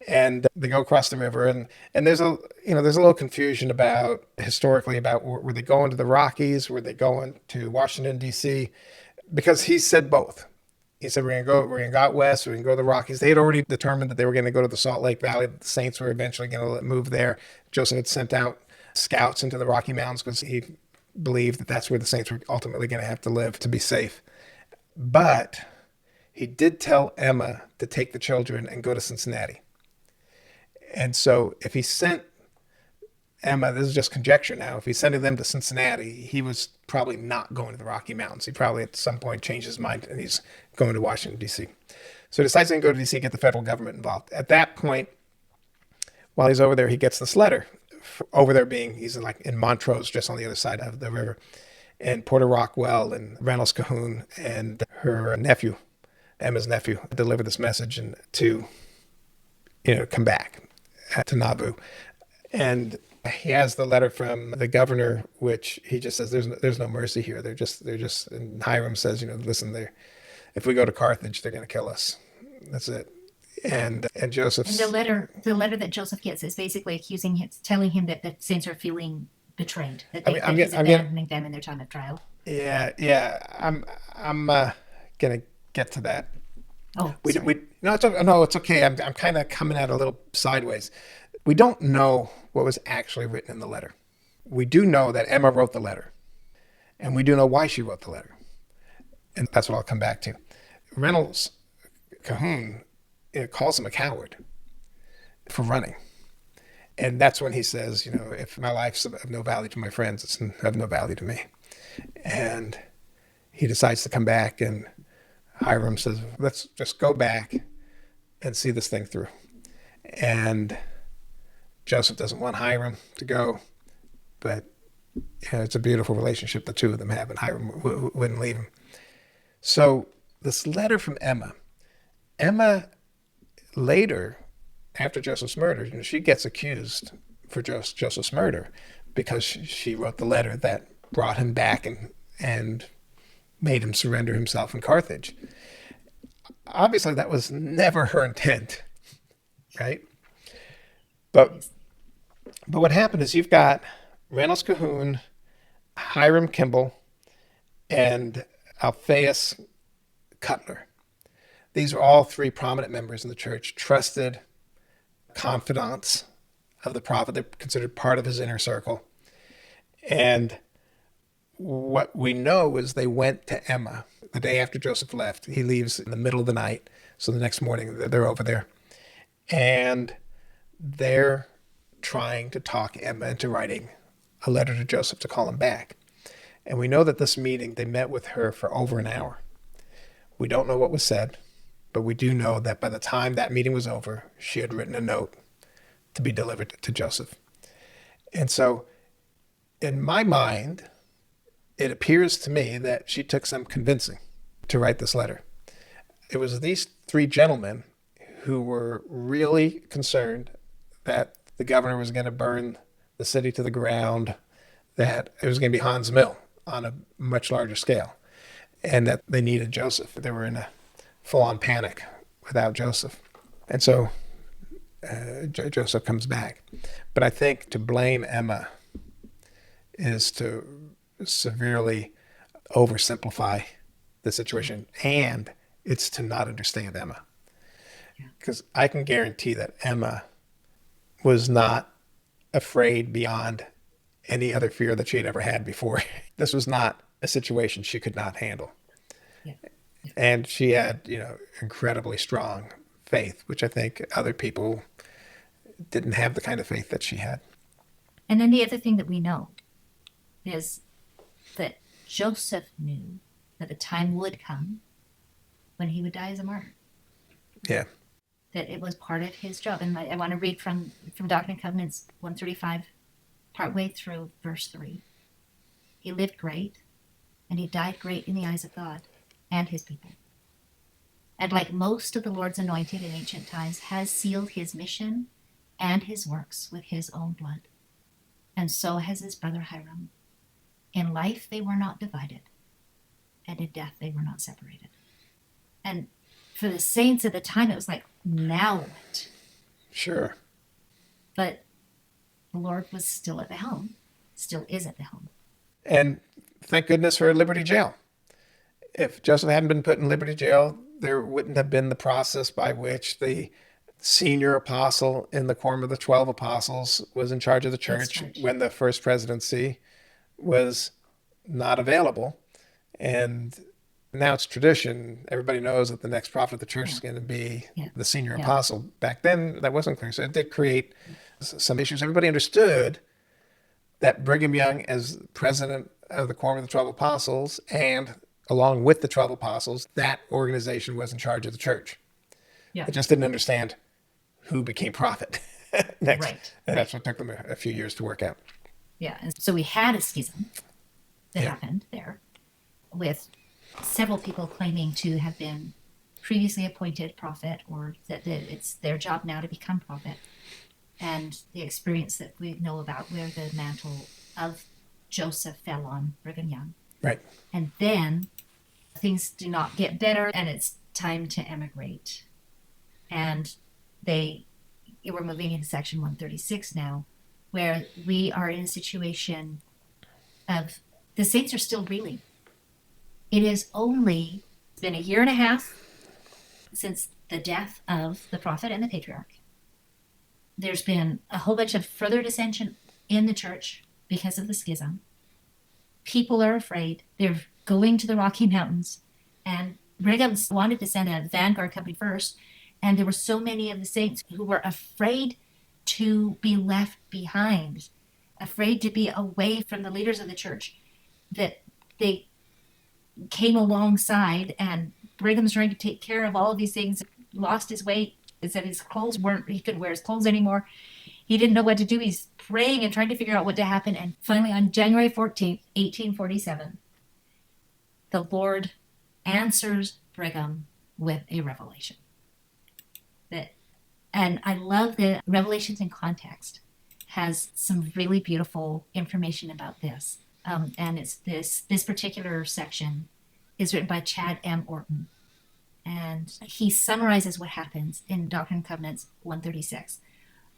and they go across the river, and there's a little confusion about historically about were they going to the Rockies, were they going to Washington D.C., because he said both. He said we're gonna go out west, we're gonna go to the Rockies. They had already determined that they were gonna go to the Salt Lake Valley. The Saints were eventually gonna move there. Joseph had sent out scouts into the Rocky Mountains because he believed that that's where the Saints were ultimately gonna have to live to be safe. But he did tell Emma to take the children and go to Cincinnati. And so if he sent Emma, this is just conjecture now, if he's sending them to Cincinnati, he was probably not going to the Rocky Mountains. He probably at some point changed his mind and he's going to Washington, D.C. So he decides to go to D.C. and get the federal government involved. At that point, while he's over there, he gets this letter. Over there he's in Montrose, just on the other side of the river. And Porter Rockwell and Reynolds Cahoon and her nephew, Emma's nephew, deliver this message and to, come back to Nauvoo. And he has the letter from the governor, which he just says, there's no mercy here. They're just, and Hiram says, listen, if we go to Carthage, they're going to kill us. That's it. And Joseph's. And the letter that Joseph gets is basically telling him that the Saints are feeling betrayed, that he's abandoning them in their time of trial. Yeah. I'm gonna get to that. Oh, it's okay. I'm kind of coming at it a little sideways. We don't know what was actually written in the letter. We do know that Emma wrote the letter, and we do know why she wrote the letter, and that's what I'll come back to. Reynolds Cahoon calls him a coward for running. And that's when he says, if my life's of no value to my friends, it's of no value to me. And he decides to come back, and Hiram says, let's just go back and see this thing through. And Joseph doesn't want Hiram to go, but it's a beautiful relationship the two of them have, and Hiram wouldn't leave him. So this letter from Emma later, after Joseph's murder, she gets accused for Joseph's murder because she wrote the letter that brought him back and made him surrender himself in Carthage. Obviously, that was never her intent, right? But what happened is you've got Reynolds Cahoon, Hiram Kimball, and Alphaeus Cutler. These are all three prominent members in the church, trusted confidants of the prophet. They're considered part of his inner circle. And what we know is they went to Emma the day after Joseph left. He leaves in the middle of the night. So the next morning they're over there. And they're trying to talk Emma into writing a letter to Joseph to call him back. And we know that this meeting, they met with her for over an hour. We don't know what was said, but we do know that by the time that meeting was over, she had written a note to be delivered to Joseph. And so in my mind, it appears to me that she took some convincing to write this letter. It was these three gentlemen who were really concerned that the governor was going to burn the city to the ground, that it was going to be Hans Mill on a much larger scale, and that they needed Joseph. They were in a full-on panic without Joseph. And so Joseph comes back. But I think to blame Emma is to severely oversimplify the situation, and it's to not understand Emma. Because I can guarantee that Emma was not afraid beyond any other fear that she had ever had before. This was not a situation she could not handle. Yeah. And she had, incredibly strong faith, which I think other people didn't have the kind of faith that she had. And then the other thing that we know is that Joseph knew that the time would come when he would die as a martyr. Yeah. That it was part of his job. And I want to read from Doctrine and Covenants 135, partway through verse 3. He lived great, and he died great in the eyes of God and his people. And like most of the Lord's anointed in ancient times, has sealed his mission and his works with his own blood. And so has his brother Hiram. In life they were not divided, and in death they were not separated. And for the saints at the time, it was like, now what? Sure. But the Lord was still at the helm, still is at the helm. And thank goodness for Liberty Jail. If Joseph hadn't been put in Liberty Jail, there wouldn't have been the process by which the senior apostle in the quorum of the 12 apostles was in charge of the church when the first presidency was not available. And now it's tradition. Everybody knows that the next prophet of the church is going to be the senior apostle. Back then, that wasn't clear. So it did create some issues. Everybody understood that Brigham Young, as president of the Quorum of the 12 Apostles, and along with the 12 Apostles, that organization was in charge of the church. Yeah. They just didn't understand who became prophet next. Right. And that's what took them a few years to work out. Yeah. And so we had a schism that happened there with several people claiming to have been previously appointed prophet, or that it's their job now to become prophet. And the experience that we know about where the mantle of Joseph fell on Brigham Young. Right. And then things do not get better, and it's time to emigrate. And we're moving into section 136 now, where we are in a situation of the saints are still reeling. It is only been a year and a half since the death of the prophet and the patriarch. There's been a whole bunch of further dissension in the church because of the schism. People are afraid. They're going to the Rocky Mountains. And Brigham wanted to send a vanguard company first. And there were so many of the saints who were afraid to be left behind, afraid to be away from the leaders of the church, that they came alongside and Brigham's trying to take care of all of these things, lost his weight. It said his clothes he couldn't wear his clothes anymore. He didn't know what to do. He's praying and trying to figure out what to happen. And finally, on January 14th, 1847, the Lord answers Brigham with a revelation. And I love the Revelations in Context has some really beautiful information about this. And it's this particular section is written by Chad M. Orton. And he summarizes what happens in Doctrine and Covenants 136,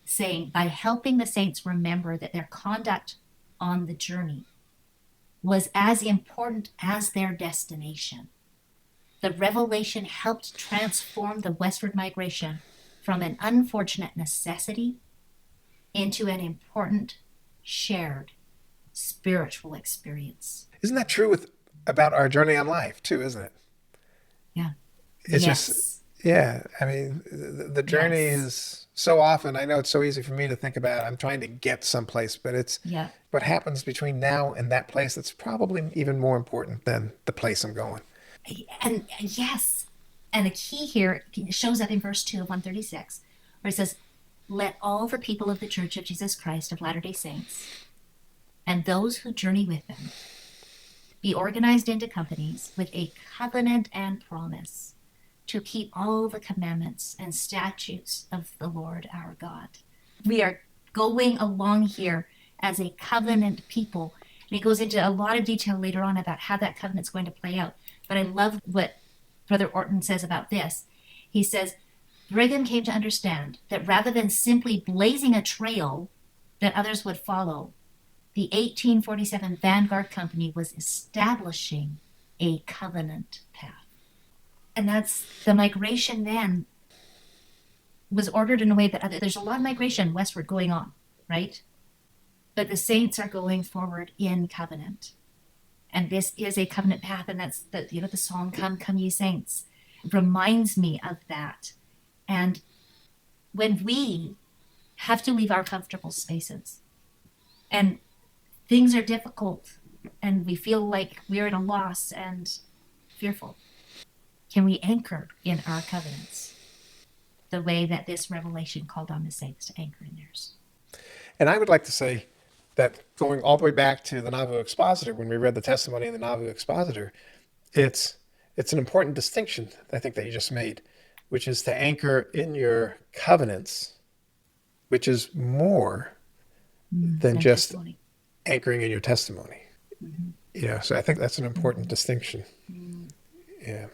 saying, by helping the saints remember that their conduct on the journey was as important as their destination, the revelation helped transform the westward migration from an unfortunate necessity into an important shared spiritual experience. Isn't that true about our journey on life too, isn't it? Yeah. It's Yes. just, yeah. I mean, the journey is so often, I know it's so easy for me to think about, I'm trying to get someplace, but it's Yeah. what happens between now and that place that's probably even more important than the place I'm going. And yes. And the key here shows up in verse 2 of 136, where it says, let all the people of the Church of Jesus Christ of Latter-day Saints and those who journey with them be organized into companies with a covenant and promise to keep all the commandments and statutes of the Lord our God. We are going along here as a covenant people. And it goes into a lot of detail later on about how that covenant's going to play out. But I love what Brother Orton says about this. He says, Brigham came to understand that rather than simply blazing a trail that others would follow, the 1847 Vanguard Company was establishing a covenant path. And that's the migration then was ordered in a way that there's a lot of migration westward going on, right? But the saints are going forward in covenant. And this is a covenant path, and that's the song Come Ye Saints reminds me of that. And when we have to leave our comfortable spaces and things are difficult and we feel like we're at a loss and fearful, can we anchor in our covenants the way that this revelation called on the saints to anchor in theirs? And I would like to say that going all the way back to the Nauvoo Expositor, when we read the testimony in the Nauvoo Expositor, it's an important distinction, I think, that you just made, which is to anchor in your covenants, which is more than just testimony. anchoring in your testimony. Mm-hmm. So I think that's an important distinction. Yeah.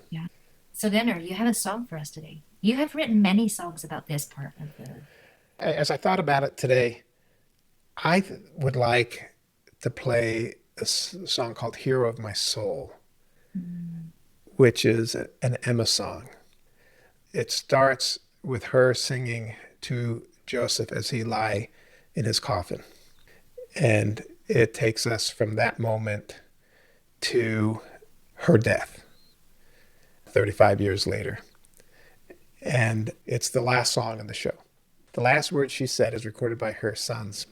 So Gunnar, you have a song for us today. You have written many songs about this part of the... As I thought about it today, I would like to play a song called Hero of My Soul, which is an Emma song. It starts with her singing to Joseph as he lie in his coffin. And it takes us from that moment to her death, 35 years later. And it's the last song in the show. The last word she said, is recorded by her sons,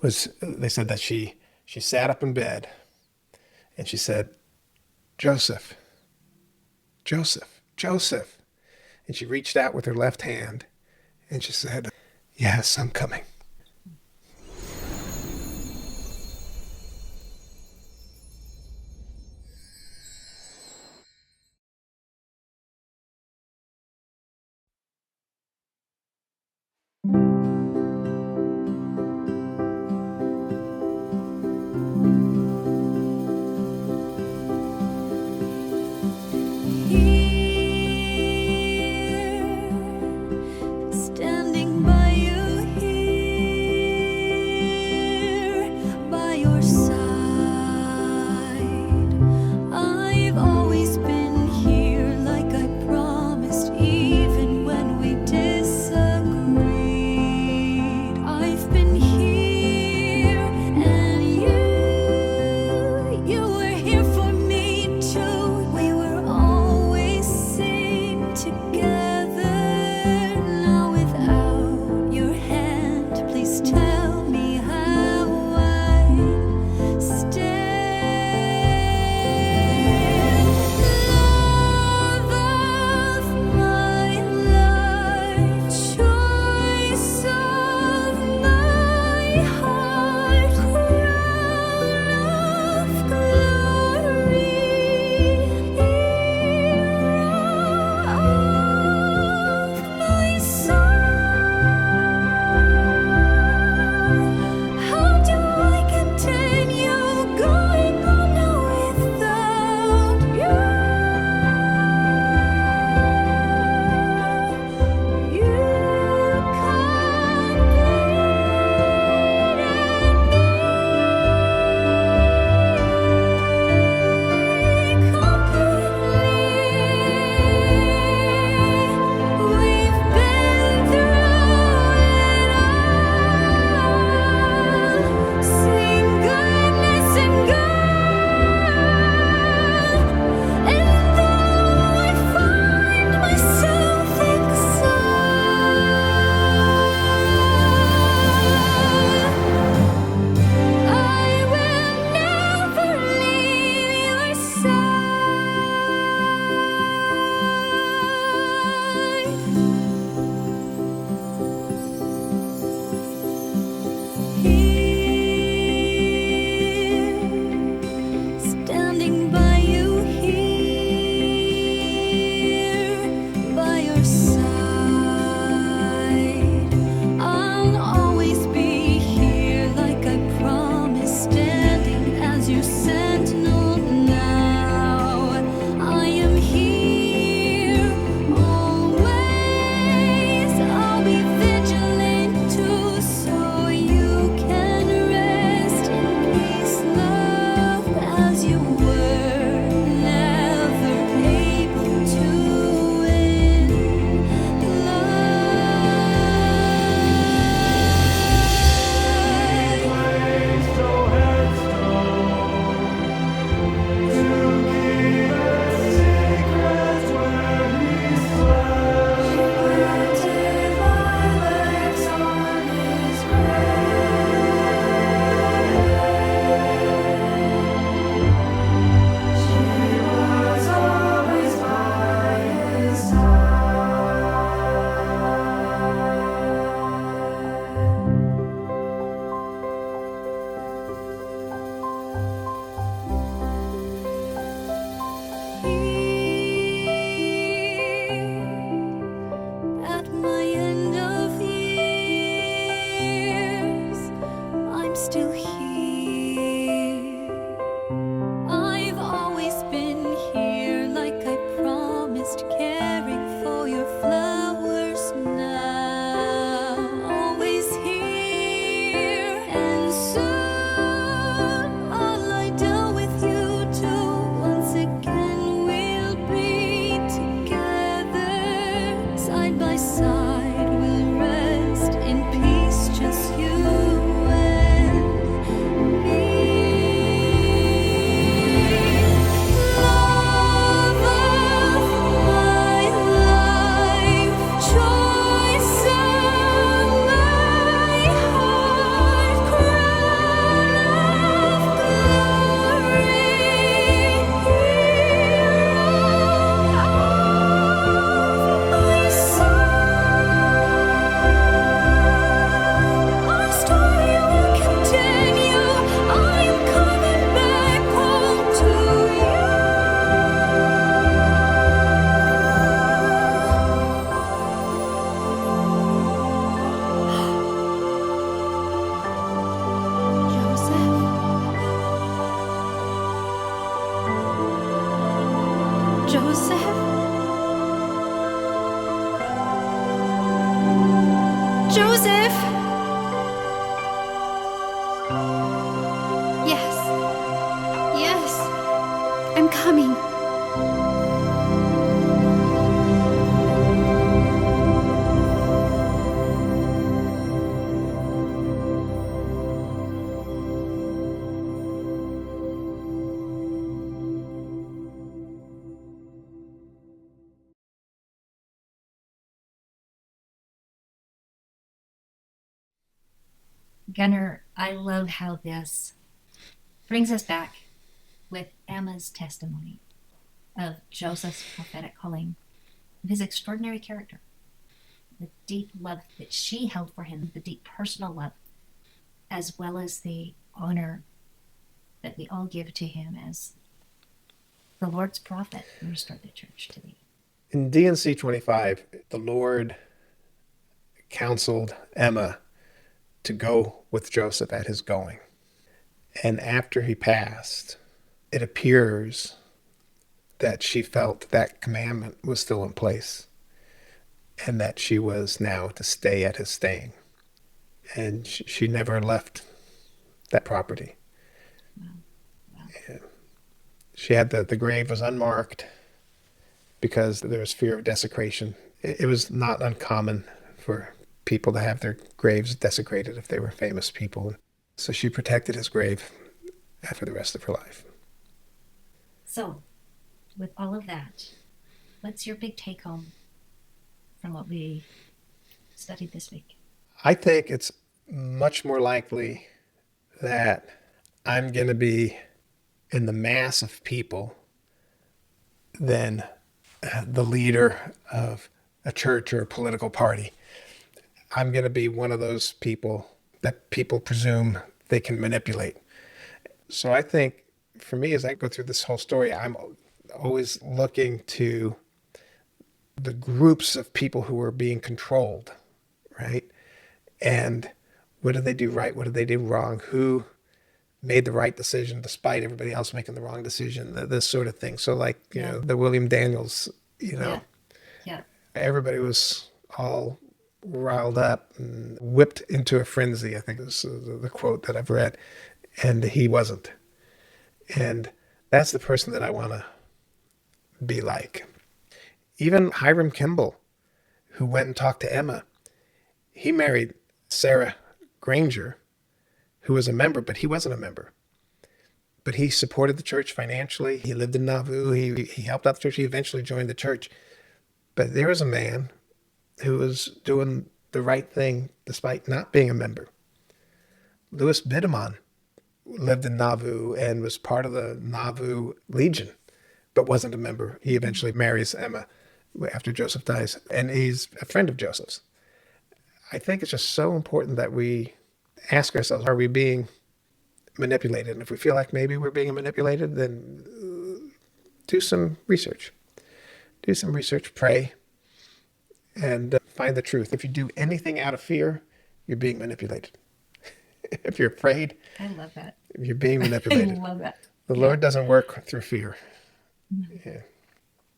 they said that she sat up in bed and she said, Joseph, Joseph, Joseph. And she reached out with her left hand and she said, yes, I'm coming. Standing by you here. still here. I've always been here, like I promised, caring for your flowers now. Always here, and soon I'll lie down with you too. Once again we'll be together, side by side we'll rest in peace, just you and me. Love of my life, choice of my heart, crown of glory, hero of my soul. Our story will continue. I'm coming back home to you. Joseph? Joseph? Yes. Yes. I'm coming. Gunnar, I love how this brings us back with Emma's testimony of Joseph's prophetic calling, of his extraordinary character, the deep love that she held for him, the deep personal love, as well as the honor that we all give to him as the Lord's prophet who restored the church to thee. In D&C 25, the Lord counseled Emma to go with Joseph at his going. And after he passed, it appears that she felt that commandment was still in place and that she was now to stay at his staying. And she never left that property. Wow. Yeah. She had the grave was unmarked because there was fear of desecration. It was not uncommon for people to have their graves desecrated if they were famous people. So she protected his grave for the rest of her life. So, with all of that, what's your big take home from what we studied this week? I think it's much more likely that I'm going to be in the mass of people than the leader of a church or a political party. I'm going to be one of those people that people presume they can manipulate. So I think for me, as I go through this whole story, I'm always looking to the groups of people who are being controlled, right? And what did they do right? What did they do wrong? Who made the right decision despite everybody else making the wrong decision? This sort of thing. So like, you know, the William Daniels, Yeah. everybody was all riled up and whipped into a frenzy, I think is the quote that I've read. And he wasn't. And that's the person that I want to be like. Even Hiram Kimball, who went and talked to Emma, he married Sarah Granger, who was a member, but he wasn't a member. But he supported the church financially. He lived in Nauvoo. He helped out the church. He eventually joined the church. But there was a man who was doing the right thing despite not being a member. Louis Bideman lived in Nauvoo and was part of the Nauvoo Legion, but wasn't a member. He eventually marries Emma after Joseph dies, and he's a friend of Joseph's. I think it's just so important that we ask ourselves, are we being manipulated? And if we feel like maybe we're being manipulated, then do some research. Do some research, pray, and find the truth. If you do anything out of fear, you're being manipulated. if you're afraid, I love that. if you're being I manipulated. love that. The Lord doesn't work through fear. Yeah.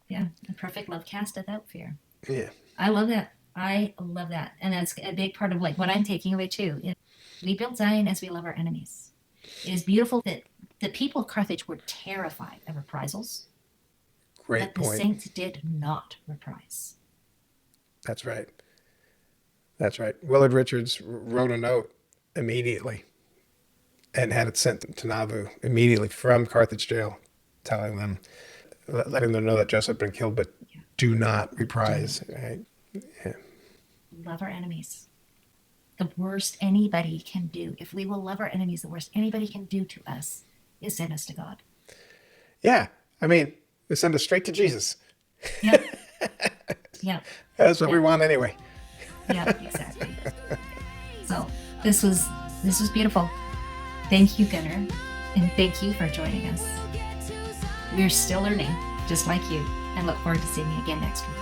Yeah. The perfect love casteth out fear. Yeah. I love that. I love that. And that's a big part of like what I'm taking away too. We build Zion as we love our enemies. It is beautiful that the people of Carthage were terrified of reprisals, Great but the point. saints did not reprise. That's right. That's right. Willard Richards wrote a note immediately and had it sent to Nauvoo immediately from Carthage jail, telling them, letting them know that Joseph had been killed, but do not reprise. Right? Yeah. Love our enemies. The worst anybody can do, if we will love our enemies, the worst anybody can do to us is send us to God. Yeah. I mean, they send us straight to Jesus. Yeah. Yeah. That's what we want anyway. Yeah, exactly. So this was beautiful. Thank you, Gunnar, and thank you for joining us. We're still learning, just like you, and look forward to seeing you again next week.